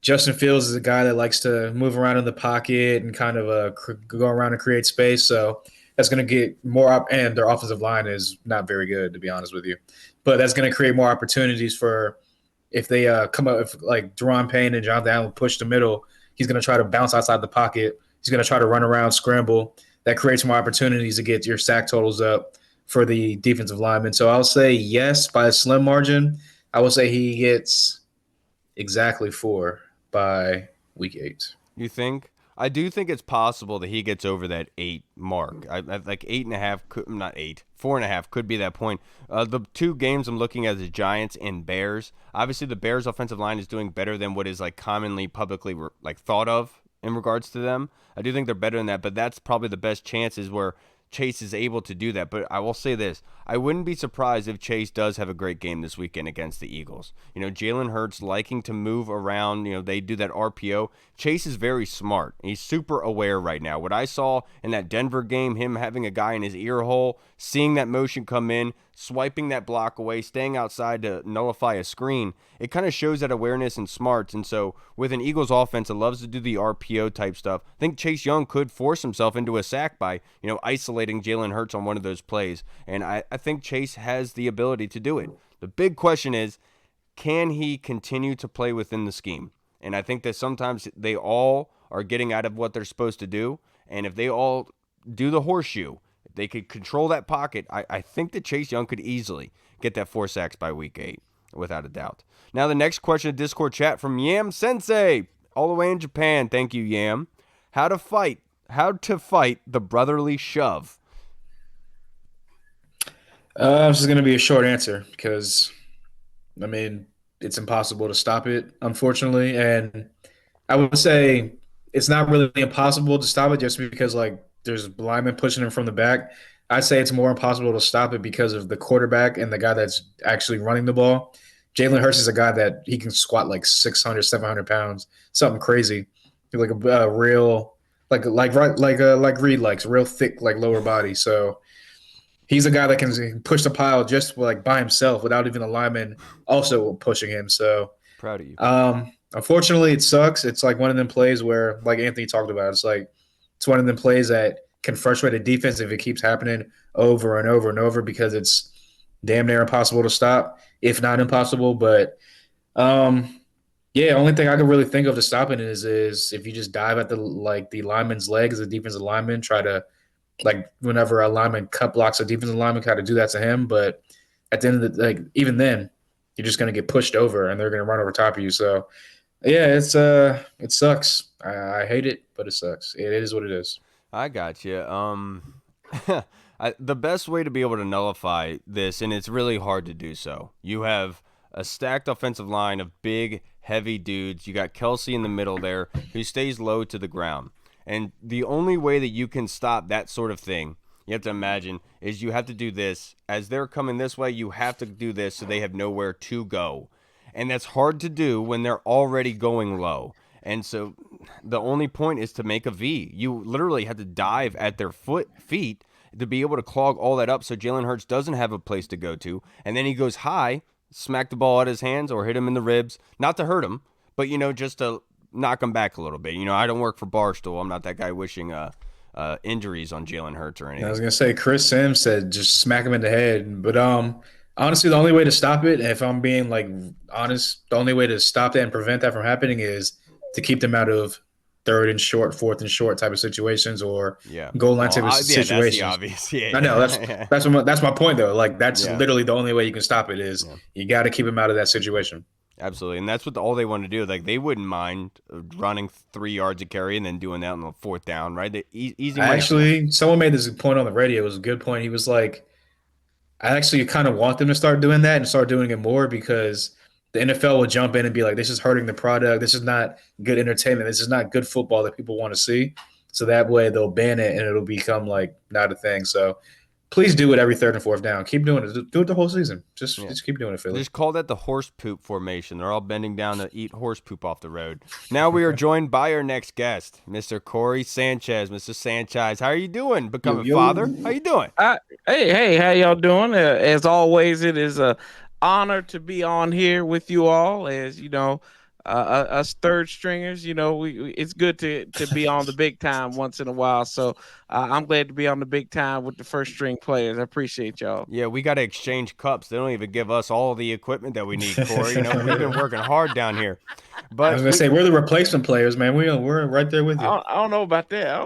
Justin Fields is a guy that likes to move around in the pocket and kind of go around and create space. So that's going to get more up, and their offensive line is not very good, to be honest with you. But that's going to create more opportunities for if they come up, if like Deron Payne and Jonathan Allen push the middle, he's going to try to bounce outside the pocket. He's going to try to run around, scramble. That creates more opportunities to get your sack totals up for the defensive lineman. So I'll say yes by a slim margin. I will say he gets exactly 4 by Week 8. You think? I do think it's possible that he gets over that 8 mark. I like 8.5, not 8, 4.5 could be that point. The 2 games I'm looking at is Giants and Bears. Obviously, the Bears' offensive line is doing better than what is like commonly publicly like thought of in regards to them. I do think they're better than that, but that's probably the best chances where Chase is able to do that. But I will say this. I wouldn't be surprised if Chase does have a great game this weekend against the Eagles. Jalen Hurts liking to move around. They do that RPO. Chase is very smart. He's super aware right now. What I saw in that Denver game, him having a guy in his ear hole, seeing that motion come in, swiping that block away, staying outside to nullify a screen, it kind of shows that awareness and smarts. And so with an Eagles offense that loves to do the RPO type stuff, I think Chase Young could force himself into a sack by, isolating Jalen Hurts on one of those plays. And I think Chase has the ability to do it. The big question is, can he continue to play within the scheme? And I think that sometimes they all are getting out of what they're supposed to do. And if they all do the horseshoe, if they could control that pocket, I think that Chase Young could easily get that 4 sacks by Week 8, without a doubt. Now the next question, Discord chat from Yam Sensei, all the way in Japan. Thank you, Yam. How to fight the brotherly shove? This is going to be a short answer because, I mean, it's impossible to stop it, unfortunately. And I would say it's not really impossible to stop it just because, like, there's linemen pushing him from the back. I'd say it's more impossible to stop it because of the quarterback and the guy that's actually running the ball. Jalen Hurts is a guy that he can squat like 600, 700 pounds, something crazy. Like a real, like Reed likes, real thick, like lower body. So he's a guy that can push the pile just like by himself without even a lineman also pushing him. So, Proud of you. unfortunately, it sucks. It's like one of them plays where, like Anthony talked about, it's one of them plays that can frustrate a defense if it keeps happening over and over and over because it's damn near impossible to stop, if not impossible. But yeah, only thing I can really think of to stop it is if you just dive at the lineman's legs, the defensive lineman, try to like whenever a lineman cut blocks a defensive lineman, try to do that to him. But at the end of the like, even then, you're just gonna get pushed over and they're gonna run over top of you. So yeah, it sucks. I hate it, but it sucks. It is what it is. I got you. The best way to be able to nullify this, and it's really hard to do so, you have a stacked offensive line of big, heavy dudes. You got Kelsey in the middle there who stays low to the ground. And the only way that you can stop that sort of thing, you have to imagine, is you have to do this. As they're coming this way, you have to do this so they have nowhere to go. And that's hard to do when they're already going low. And so the only point is to make a V. You literally have to dive at their feet to be able to clog all that up so Jalen Hurts doesn't have a place to go to. And then he goes high, smack the ball out of his hands or hit him in the ribs. Not to hurt him, but, just to knock him back a little bit. I don't work for Barstool. I'm not that guy wishing injuries on Jalen Hurts or anything. I was gonna say Chris Sims said just smack him in the head, but honestly, the only way to stop it, if I'm being like honest, the only way to stop that and prevent that from happening is to keep them out of third and short, fourth and short type of situations or goal line type of situations. That's the obvious. Yeah, I know that's my point though. Like that's literally the only way you can stop it is you got to keep them out of that situation. Absolutely, and that's what all they want to do. Like they wouldn't mind running 3 yards of carry and then doing that on the fourth down, right? Easy. Actually, someone made this point on the radio. It was a good point. He was like, I actually kind of want them to start doing that and start doing it more because the NFL will jump in and be like, this is hurting the product. This is not good entertainment. This is not good football that people want to see. So that way they'll ban it and it'll become like not a thing. So please do it every third and fourth down. Keep doing it. Do it the whole season. Just keep doing it, Philly. Just call that the horse poop formation. They're all bending down to eat horse poop off the road. Now we are joined by our next guest, Mr. Corey Sanchez. Mr. Sanchez, how are you doing? Becoming father? How you doing? Hey, how y'all doing? As always, it is a honor to be on here with you all. As you know, us third stringers, it's good to be on the big time once in a while. So I'm glad to be on the big time with the first string players. I appreciate y'all. Yeah, we got to exchange cups. They don't even give us all the equipment that we need, Corey. We've been working hard down here. But I was gonna say we're the replacement players, man. We're right there with you. I don't know about that.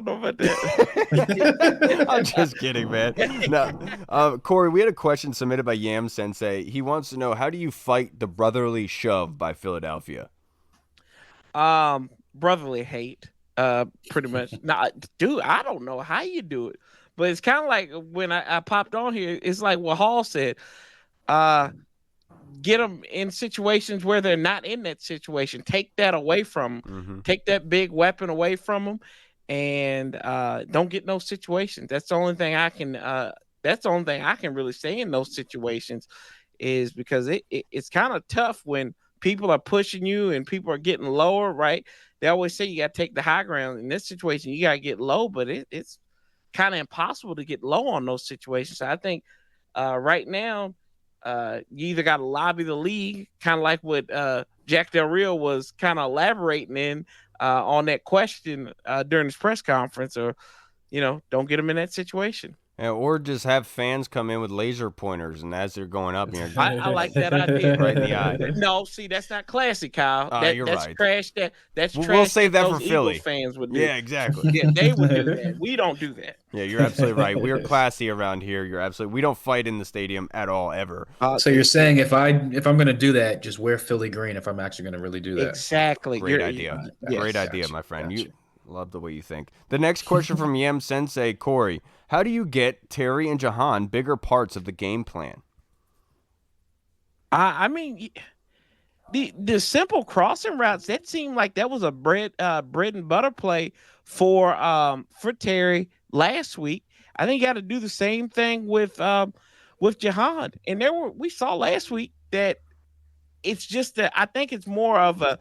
I'm just kidding, man. No, Corey, we had a question submitted by Yam Sensei. He wants to know, how do you fight the brotherly shove by Philadelphia? Brotherly hate, pretty much. Nah, dude, I don't know how you do it, but it's kind of like when I popped on here. It's like what Hall said. Get them in situations where they're not in that situation. Take that away from them. Mm-hmm. Take that big weapon away from them, and don't get in those situations. That's the only thing I can. That's the only thing I can really say in those situations, is because it's kind of tough when people are pushing you and people are getting lower, right? They always say you got to take the high ground. In this situation, you got to get low, but it's kind of impossible to get low on those situations. So I think right now, you either got to lobby the league, kind of like what Jack Del Rio was kind of elaborating in on that question during his press conference, or, don't get them in that situation. Yeah, or just have fans come in with laser pointers, and as they're going up, I like that idea. Right in the eye. No, see, that's not classy, Kyle. You're that's right. Trash. That's trash. We'll save that for Eagles Philly. Fans would do. Yeah, exactly. Yeah, they would do that. We don't do that. Yeah, you're absolutely right. We're classy around here. We don't fight in the stadium at all, ever. So you're saying if I'm gonna do that, just wear Philly green if I'm actually gonna really do that. Exactly. Great idea. Great idea, my friend. Gotcha. Love the way you think. The next question from Yam Sensei, Corey. How do you get Terry and Jahan bigger parts of the game plan? I mean, the simple crossing routes, that seemed like that was a bread and butter play for Terry last week. I think you got to do the same thing with Jahan. And we saw last week that it's just that I think it's more of a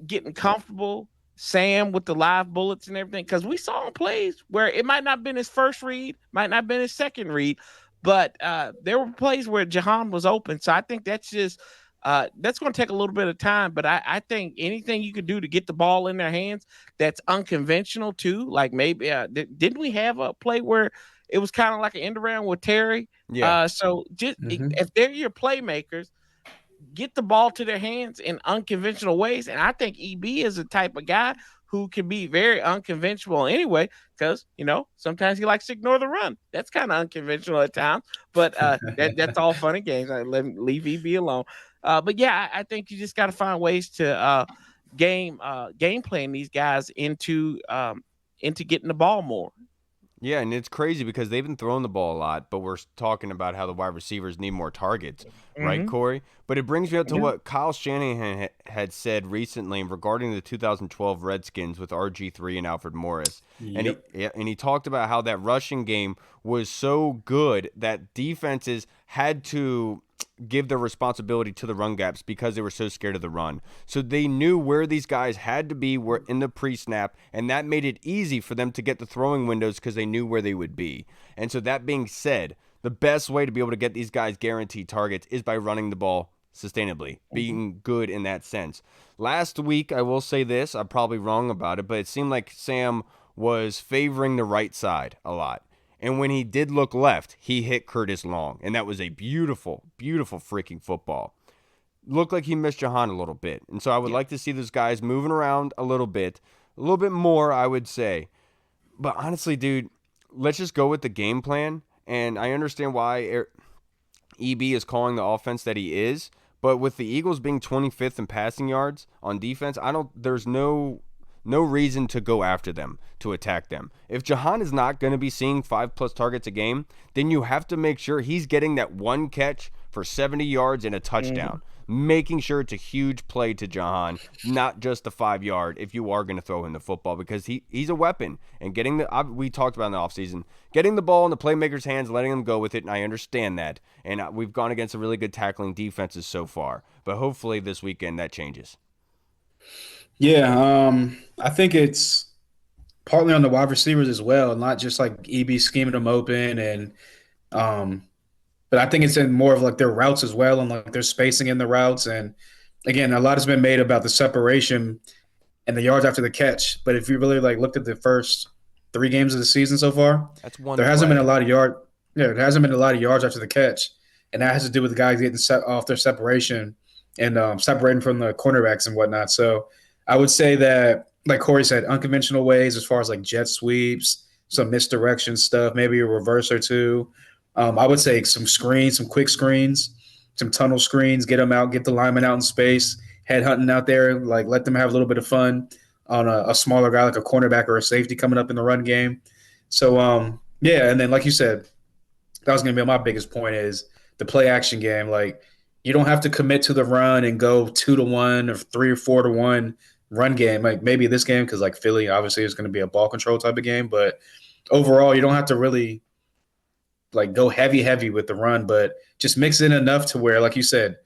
getting comfortable, Sam, with the live bullets and everything, because we saw him plays where it might not have been his first read, might not have been his second read, but there were plays where Jahan was open. So I think that's just that's going to take a little bit of time, but I think anything you could do to get the ball in their hands that's unconventional too. Like maybe didn't we have a play where it was kind of like an end around with Terry? Yeah. So just if they're your playmakers, get the ball to their hands in unconventional ways. And I think EB is the type of guy who can be very unconventional anyway, because, sometimes he likes to ignore the run. That's kind of unconventional at times, but that's all fun and games. Leave EB alone. But yeah, I think you just got to find ways to game plan these guys into getting the ball more. Yeah, and it's crazy because they've been throwing the ball a lot, but we're talking about how the wide receivers need more targets, right, Corey? But it brings me up to what Kyle Shanahan had said recently regarding the 2012 Redskins with RG3 and Alfred Morris. Yep. And he talked about how that rushing game was so good that defenses had to give their responsibility to the run gaps because they were so scared of the run. So they knew where these guys had to be in the pre-snap, and that made it easy for them to get the throwing windows because they knew where they would be. And so that being said, the best way to be able to get these guys guaranteed targets is by running the ball sustainably, being good in that sense. Last week, I will say this, I'm probably wrong about it, but it seemed like Sam was favoring the right side a lot. And when he did look left, he hit Curtis Long. And that was a beautiful, beautiful freaking football. Looked like he missed Jahan a little bit. And so I would like to see those guys moving around a little bit more, I would say. But honestly, dude, let's just go with the game plan. And I understand why EB is calling the offense that he is. But with the Eagles being 25th in passing yards on defense, there's no reason to go after them, to attack them. If Jahan is not going to be seeing 5+ targets a game, then you have to make sure he's getting that one catch for 70 yards and a touchdown. Making sure it's a huge play to Jahan, not just a 5-yard if you are going to throw him the football, because he's a weapon. And we talked about in the offseason, getting the ball in the playmakers' hands, letting them go with it, and I understand that. And we've gone against some really good tackling defenses so far. But hopefully this weekend that changes. Yeah, I think it's partly on the wide receivers as well, not just like EB scheming them open, and but I think it's in more of like their routes as well, and like their spacing in the routes. And again, a lot has been made about the separation and the yards after the catch. But if you really like looked at the first 3 games of the season so far, there hasn't been a lot of there hasn't been a lot of yards after the catch, and that has to do with the guys getting set off their separation and separating from the cornerbacks and whatnot. So I would say that, like Corey said, unconventional ways as far as like jet sweeps, some misdirection stuff, maybe a reverse or two. I would say some screens, some quick screens, some tunnel screens, get them out, get the lineman out in space, head hunting out there, like let them have a little bit of fun on a smaller guy like a cornerback or a safety coming up in the run game. So, yeah, and then like you said, that was going to be my biggest point is the play action game. Like you don't have to commit to the run and go 2-1 or 3 or 4-1 run game, like maybe this game, because like Philly obviously is going to be a ball control type of game, but overall you don't have to really like go heavy with the run, but just mix it enough to where, like you said,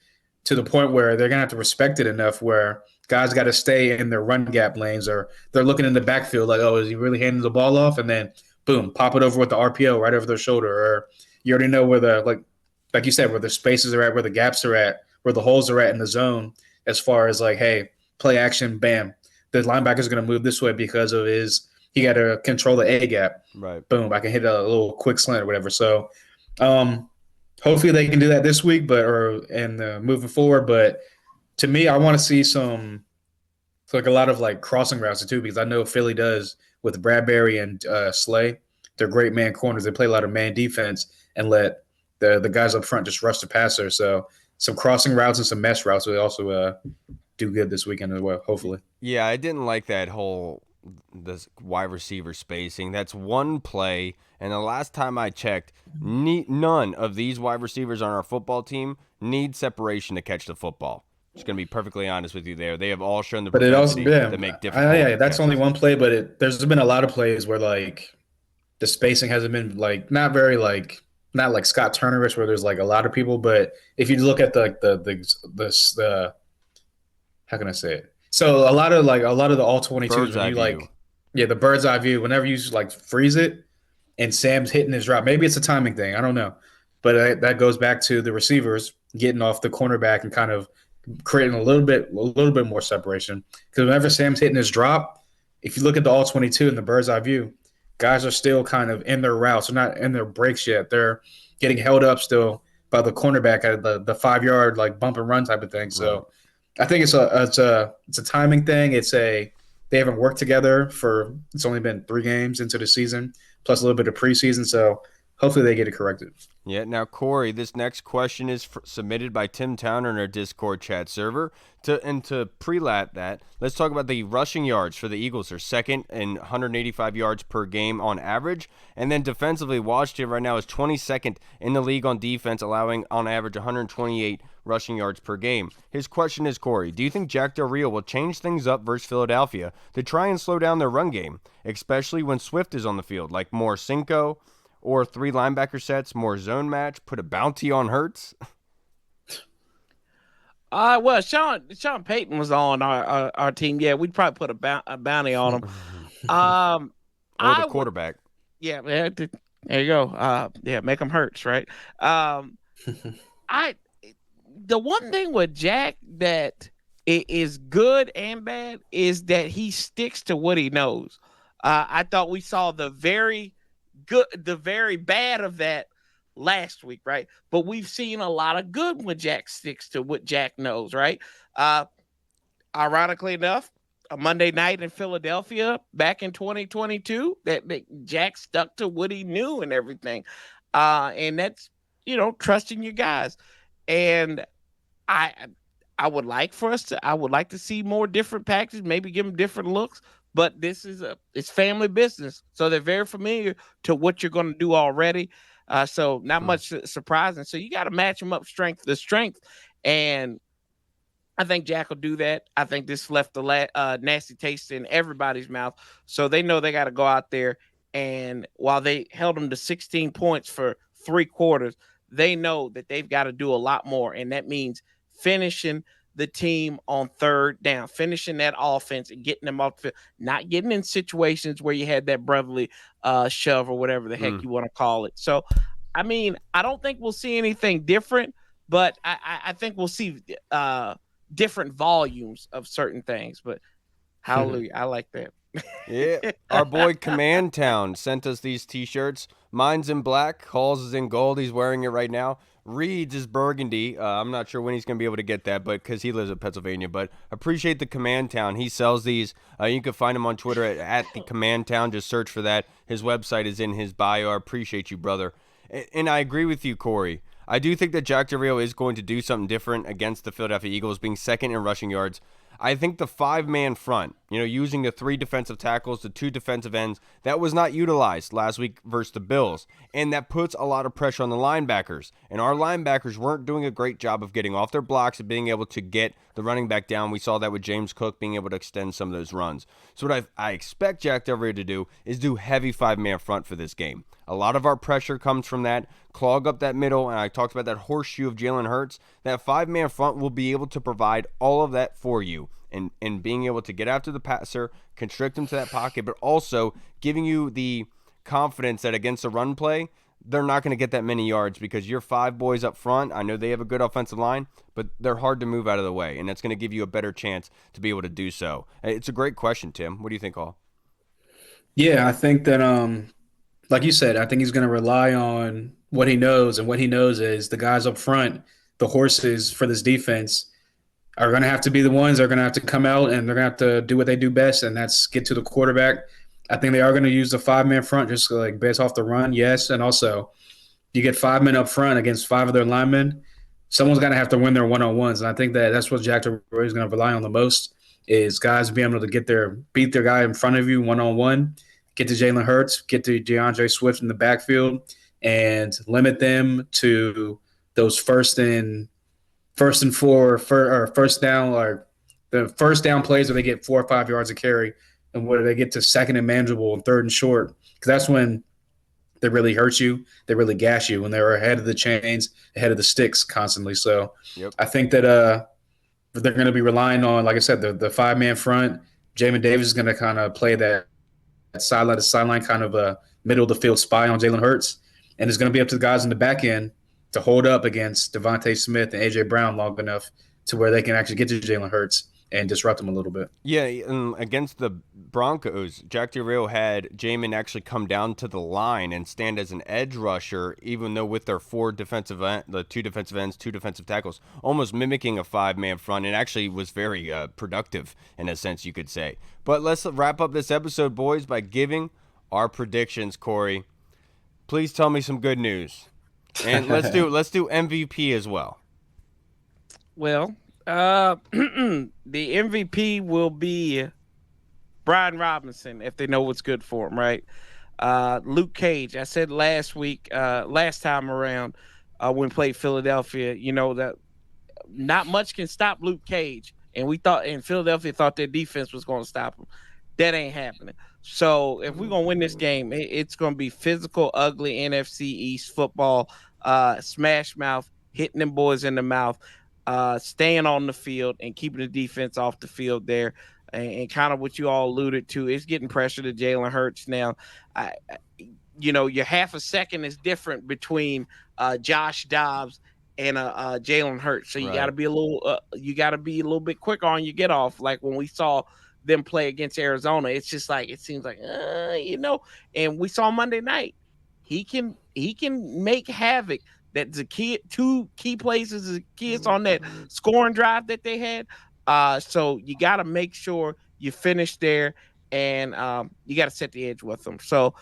to the point where they're going to have to respect it enough where guys got to stay in their run gap lanes, or they're looking in the backfield like, oh, is he really handing the ball off? And then boom, pop it over with the RPO right over their shoulder, or you already know where the like you said, where the spaces are at, where the gaps are at, where the holes are at in the zone, as far as like, hey, play action, bam. The linebacker's going to move this way because of he got to control the A gap. Right. Boom, I can hit a little quick slant or whatever. So hopefully they can do that this week, moving forward. But to me, I want to see a lot of like crossing routes too, because I know Philly does with Bradbury and Slay. They're great man corners. They play a lot of man defense and let the guys up front just rush the passer. So some crossing routes and some mesh routes will also do good this weekend as well, hopefully. Yeah, I didn't like that whole the wide receiver spacing. That's one play. And the last time I checked, none of these wide receivers on our football team need separation to catch the football. Just going to be perfectly honest with you there. They have all shown the But it also, propensity yeah, to make difficult that's catches. only one play, but there's been a lot of plays where like the spacing hasn't been like not very like not like Scott Turnerish where there's like a lot of people, but if you look at the how can I say it? So a lot of the all 22s Bird's when eye you view. like the bird's eye view, whenever you like freeze it and Sam's hitting his drop, maybe it's a timing thing, I don't know, but that goes back to the receivers getting off the cornerback and kind of creating a little bit more separation. Because whenever Sam's hitting his drop, if you look at the all 22 in the bird's eye view, guys are still kind of in their routes. They're not in their breaks yet. They're getting held up still by the cornerback at the 5 yard like bump and run type of thing. So I think it's a timing thing. They haven't worked together for it's only been 3 games into the season plus a little bit of preseason. So hopefully they get it corrected. Yeah, now, Corey, this next question is submitted by Tim Towner in our Discord chat server. To pre-lap that, let's talk about the rushing yards for the Eagles. They're second in 185 yards per game on average. And then defensively, Washington right now is 22nd in the league on defense, allowing on average 128 rushing yards per game. His question is, Corey, do you think Jack Del Rio will change things up versus Philadelphia to try and slow down their run game, especially when Swift is on the field, like more Cinco or 3 linebacker sets, more zone match, put a bounty on Hurts? Well, Sean Payton was on our team. Yeah, we'd probably put a bounty on him. Or the quarterback. Yeah, there you go. Yeah, make him Hurts, right? The one thing with Jack that is good and bad is that he sticks to what he knows. I thought we saw the very bad of that last week, right? But we've seen a lot of good when Jack sticks to what Jack knows, right? Ironically enough, a Monday night in Philadelphia back in 2022, that Jack stuck to what he knew and everything. And that's, trusting your guys. And I would like to see more different packages, maybe give them different looks. But it's family business, so they're very familiar to what you're going to do already. So not much surprising. So you got to match them up strength to strength, and I think Jack will do that. I think this left the nasty taste in everybody's mouth, so they know they got to go out there. And while they held them to 16 points for 3 quarters, they know that they've got to do a lot more, and that means finishing the team on third down, finishing that offense and getting them off the field, not getting in situations where you had that brotherly shove or whatever the heck you want to call it. So, I mean, I don't think we'll see anything different, but I think we'll see different volumes of certain things. But hallelujah, I like that. Yeah, our boy Command Town sent us these T-shirts. Mine's in black, Hall's is in gold. He's wearing it right now. Reed's is burgundy. I'm not sure when he's going to be able to get that, but because he lives in Pennsylvania. But appreciate the Command Town. He sells these. You can find him on Twitter at the Command Town. Just search for that. His website is in his bio. I appreciate you, brother. And I agree with you, Corey. I do think that Jack Del Rio is going to do something different against the Philadelphia Eagles, being second in rushing yards. I think the 5-man front, using the 3 defensive tackles, the 2 defensive ends, that was not utilized last week versus the Bills. And that puts a lot of pressure on the linebackers. And our linebackers weren't doing a great job of getting off their blocks and being able to get the running back down. We saw that with James Cook being able to extend some of those runs. So what I expect Jack Del Rio to do is do heavy 5-man front for this game. A lot of our pressure comes from that, clog up that middle, and I talked about that horseshoe of Jalen Hurts. That 5-man front will be able to provide all of that for you and being able to get after the passer, constrict him to that pocket, but also giving you the confidence that against a run play, they're not going to get that many yards because your 5 boys up front, I know they have a good offensive line, but they're hard to move out of the way, and that's going to give you a better chance to be able to do so. It's a great question, Tim. What do you think, Hall? Yeah, I think that like you said, I think he's going to rely on what he knows, and what he knows is the guys up front, the horses for this defense, are going to have to be the ones that are going to have to come out, and they're going to have to do what they do best, and that's get to the quarterback. I think they are going to use the 5-man front just like based off the run, yes, and also you get 5 men up front against 5 of their linemen, someone's going to have to win their one-on-ones, and I think that's what Jack Del Rio is going to rely on the most. is guys being able to beat their guy in front of you one-on-one, get to Jalen Hurts, get to DeAndre Swift in the backfield, and limit them to those first down or the first down plays where they get 4 or 5 yards of carry, and where they get to second and manageable and third and short, because that's when they really hurt you. They really gas you when they're ahead of the chains, ahead of the sticks constantly. So I think that they're going to be relying on, like I said, the 5-man front. Jamin Davis is going to kind of play that sideline to sideline kind of a middle of the field spy on Jalen Hurts. And it's going to be up to the guys in the back end to hold up against Devontae Smith and A.J. Brown long enough to where they can actually get to Jalen Hurts and disrupt him a little bit. Yeah, against the Broncos, Jack Del Rio had Jamin actually come down to the line and stand as an edge rusher, even though with their 2 defensive ends, 2 defensive tackles, almost mimicking a 5-man front, and actually was very productive in a sense, you could say. But let's wrap up this episode, boys, by giving our predictions. Corey, please tell me some good news, and let's do MVP as well. Well, the MVP will be Brian Robinson if they know what's good for him, right? Luke Cage, I said last time around when we played Philadelphia, that not much can stop Luke Cage, and Philadelphia thought their defense was going to stop him. That ain't happening. So if we're going to win this game, it's going to be physical, ugly NFC East football, smash mouth, hitting them boys in the mouth. Staying on the field and keeping the defense off the field there, and kind of what you all alluded to, is getting pressure to Jalen Hurts. Now, your half a second is different between Josh Dobbs and Jalen Hurts, so you got to be a little bit quicker on your get off. Like when we saw them play against Arizona, it's just like it seems like and we saw Monday night he can make havoc. That's the key. 2 key places, the keys on that scoring drive that they had. So you got to make sure you finish there, and you got to set the edge with them. So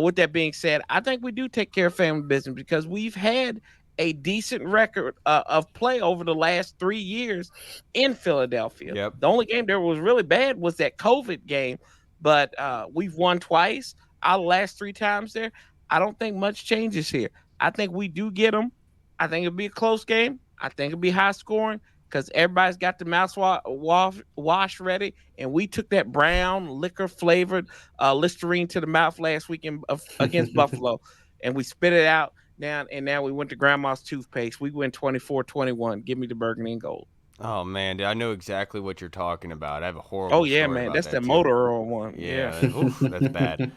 with that being said, I think we do take care of family business because we've had a decent record of play over the last 3 years in Philadelphia. Yep. The only game that was really bad was that COVID game, but we've won twice out of the last 3 times there. I don't think much changes here. I think we do get them. I think it'll be a close game. I think it'll be high scoring because everybody's got the mouthwash ready. And we took that brown liquor flavored Listerine to the mouth last weekend against Buffalo, and we spit it out. Now we went to grandma's toothpaste. We win 24-21. Give me the Burgundy and gold. Oh man, dude, I know exactly what you're talking about. I have a horrible. Oh yeah, story man, about that's that the too. motor oil one. Yeah, oof, that's bad.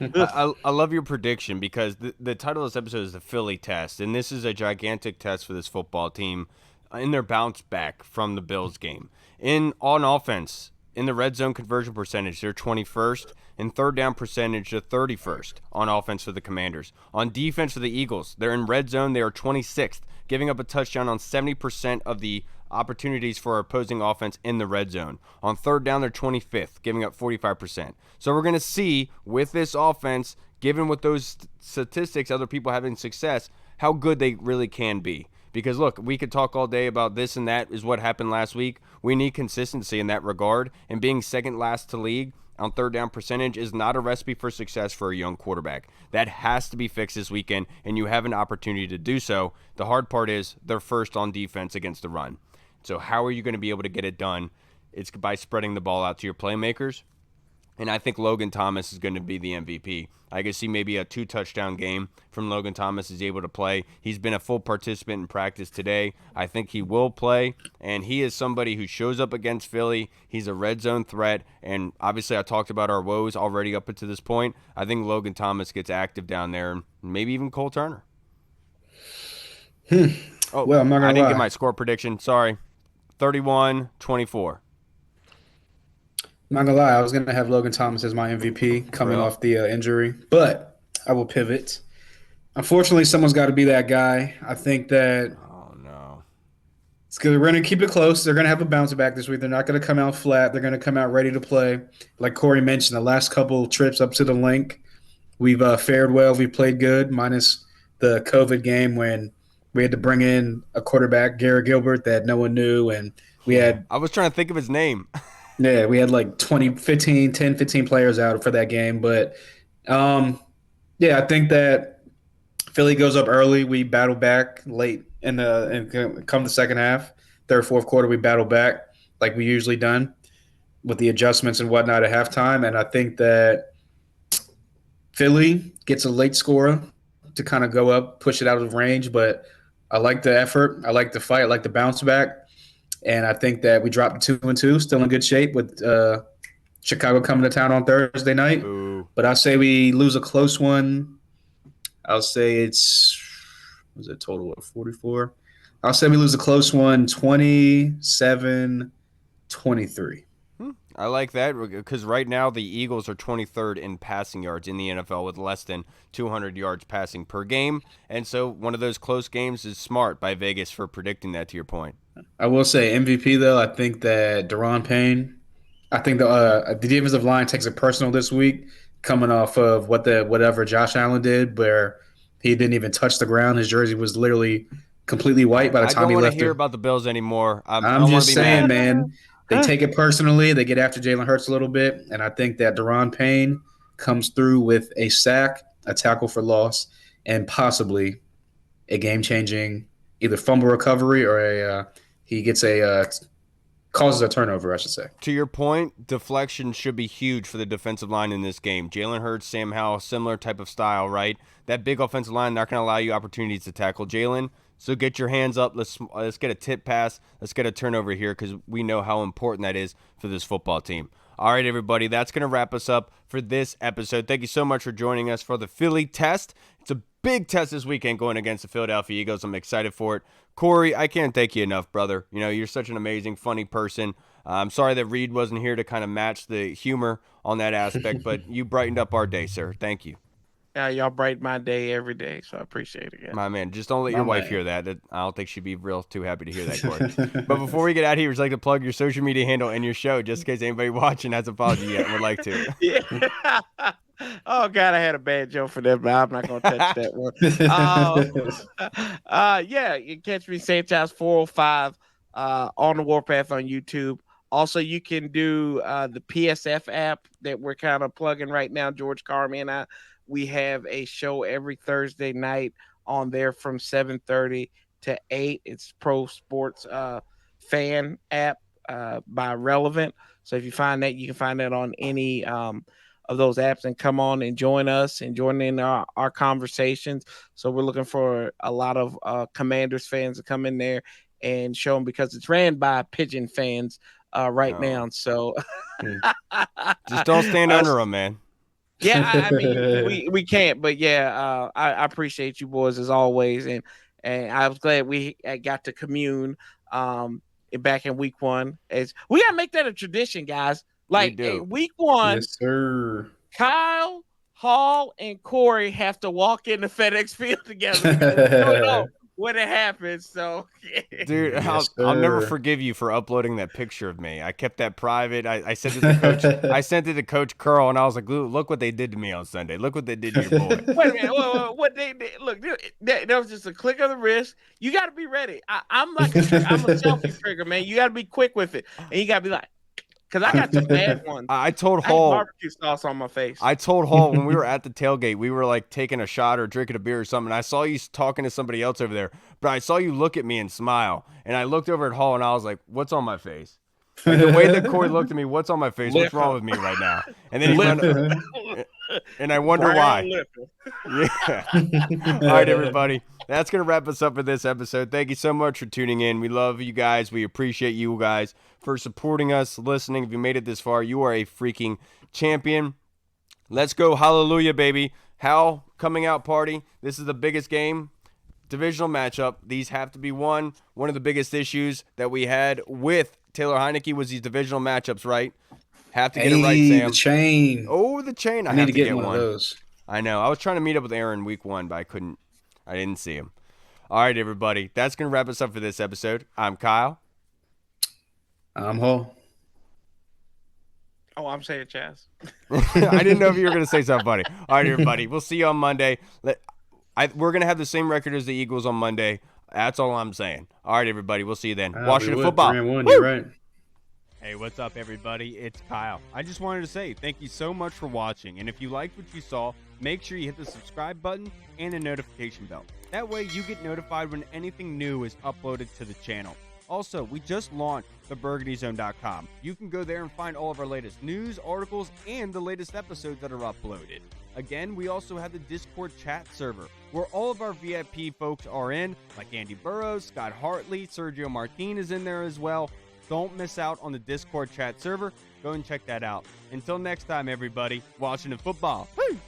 I love your prediction because the title of this episode is the Philly test, and this is a gigantic test for this football team in their bounce back from the Bills game. On offense, in the red zone conversion percentage, they're 21st. In third down percentage, they're 31st on offense for the Commanders. On defense for the Eagles, they're in red zone. They are 26th, giving up a touchdown on 70% of the opportunities for our opposing offense in the red zone. On third down, they're 25th, giving up 45%. So we're going to see with this offense, given with those statistics, other people having success, how good they really can be. Because look, we could talk all day about this and that is what happened last week. We need consistency in that regard, and being second last to league on third down percentage is not a recipe for success for a young quarterback. That has to be fixed this weekend, and you have an opportunity to do so. The hard part is they're first on defense against the run. So how are you going to be able to get it done? It's by spreading the ball out to your playmakers. And I think Logan Thomas is going to be the MVP. I can see maybe a 2-touchdown game from Logan Thomas is able to play. He's been a full participant in practice today. I think he will play, and he is somebody who shows up against Philly. He's a red zone threat, and obviously I talked about our woes already up until this point. I think Logan Thomas gets active down there, and maybe even Cole Turner. Oh, well, I'm not gonna I didn't lie. get my score prediction. Sorry. 31-24. I'm not gonna lie, I was gonna have Logan Thomas as my MVP coming Real? off the injury, but I will pivot. Unfortunately, someone's got to be that guy. I think that Oh, no. it's good. We're gonna keep it close. They're gonna have a bounce back this week. They're not gonna come out flat. They're gonna come out ready to play. Like Corey mentioned, the last couple trips up to the link, we've fared well. We played good, minus the COVID game when we had to bring in a quarterback, Garrett Gilbert, that no one knew, and we had I was trying to think of his name. Yeah, we had like 15 players out for that game. But yeah, I think that Philly goes up early. We battle back late and come the second half, third, fourth quarter, we battle back like we usually done with the adjustments and whatnot at halftime. And I think that Philly gets a late scorer to kind of go up, push it out of range. But I like the effort. I like the fight. I like the bounce back. And I think that we dropped 2-2, still in good shape with Chicago coming to town on Thursday night. Ooh. But I'll say we lose a close one. I'll say was it a total of 44? I'll say we lose a close one, 27-23. I like that because right now the Eagles are 23rd in passing yards in the NFL with less than 200 yards passing per game. And so one of those close games is smart by Vegas for predicting that, to your point. I will say MVP, though, I think that Daron Payne, I think the defensive line takes it personal this week coming off of whatever Josh Allen did where he didn't even touch the ground. His jersey was literally completely white by the time he left. I don't want to hear about the Bills anymore. I'm just saying, man. They take it personally. They get after Jalen Hurts a little bit. And I think that Daron Payne comes through with a sack, a tackle for loss, and possibly a game-changing either fumble recovery or he causes a turnover, I should say. To your point, deflection should be huge for the defensive line in this game. Jalen Hurts, Sam Howell, similar type of style, right? That big offensive line not going to allow you opportunities to tackle Jalen. So get your hands up. Let's get a tip pass. Let's get a turnover here because we know how important that is for this football team. All right, everybody, that's going to wrap us up for this episode. Thank you so much for joining us for the Philly test. It's a big test this weekend going against the Philadelphia Eagles. I'm excited for it. Corey, I can't thank you enough, brother. You know, you're such an amazing, funny person. I'm sorry that Reed wasn't here to kind of match the humor on that aspect, but you brightened up our day, sir. Thank you. Y'all brighten my day every day, so I appreciate it. Again. My man, just don't let your wife hear that. I don't think she'd be real too happy to hear that, Corey. But before we get out of here, would you like to plug your social media handle and your show, just in case anybody watching hasn't followed you yet and would like to? Yeah. Oh, God, I had a bad joke for that, but I'm not going to touch that one. Yeah, you can catch me Sanchez 405 on the Warpath on YouTube. Also, you can do the PSF app that we're kind of plugging right now, George Carmi and I. We have a show every Thursday night on there from 7:30 to 8. It's pro sports fan app by Relevant. So if you find that, you can find that on any of those apps and come on and join us and join in our conversations. So we're looking for a lot of Commanders fans to come in there and show them because it's ran by Pigeon fans now. So just don't stand under them, man. Yeah, I mean, we can't, but yeah, I appreciate you boys as always, and I was glad we got to commune back in week one. As we gotta make that a tradition, guys. Like week one, yes, sir. Kyle, Hall, and Corey have to walk in the FedEx Field together. We don't know when it happens. So, dude, I'll never forgive you for uploading that picture of me. I kept that private. I sent it to Coach. I sent it to Coach Curl, and I was like, "Look what they did to me on Sunday. Look what they did to your boy." Wait a minute. What they did? Look, that was just a click of the wrist. You got to be ready. I'm a selfie trigger, man. You got to be quick with it, and you got to be like. Because I got some bad ones. I told Hall barbecue sauce on my face. I told Hall when we were at the tailgate, we were like taking a shot or drinking a beer or something. And I saw you talking to somebody else over there, but I saw you look at me and smile. And I looked over at Hall and I was like, "What's on my face?" Like the way that Corey looked at me, "What's on my face? What's wrong with me right now?" And then and I wonder why. Yeah. All right, everybody. That's going to wrap us up for this episode. Thank you so much for tuning in. We love you guys. We appreciate you guys for supporting us, listening. If you made it this far, you are a freaking champion. Let's go. Hallelujah, baby. Hal coming out party. This is the biggest game. Divisional matchup. These have to be won. One of the biggest issues that we had with Taylor Heineke was these divisional matchups, right? Have to get it right, Sam. The chain. Oh, the chain. I need have to get one of those. I know. I was trying to meet up with Aaron week one, but I couldn't. I didn't see him. All right, everybody. That's going to wrap us up for this episode. I'm Kyle. I'm Hall. Oh, I'm saying Chaz. I didn't know if you were going to say something funny. All right, everybody. We'll see you on Monday. We're going to have the same record as the Eagles on Monday. That's all I'm saying. All right, everybody. We'll see you then. Washington football. 3-1, you're right. Hey, what's up, everybody? It's Kyle. I just wanted to say thank you so much for watching, and if you liked what you saw, make sure you hit the subscribe button and the notification bell. That way you get notified when anything new is uploaded to the channel. Also, we just launched the BurgundyZone.com. You can go there and find all of our latest news, articles, and the latest episodes that are uploaded. Again, we also have the Discord chat server, where all of our VIP folks are in, like Andy Burrows, Scott Hartley, Sergio Martin is in there as well. Don't miss out on the Discord chat server. Go and check that out. Until next time, everybody, Washington football. Woo!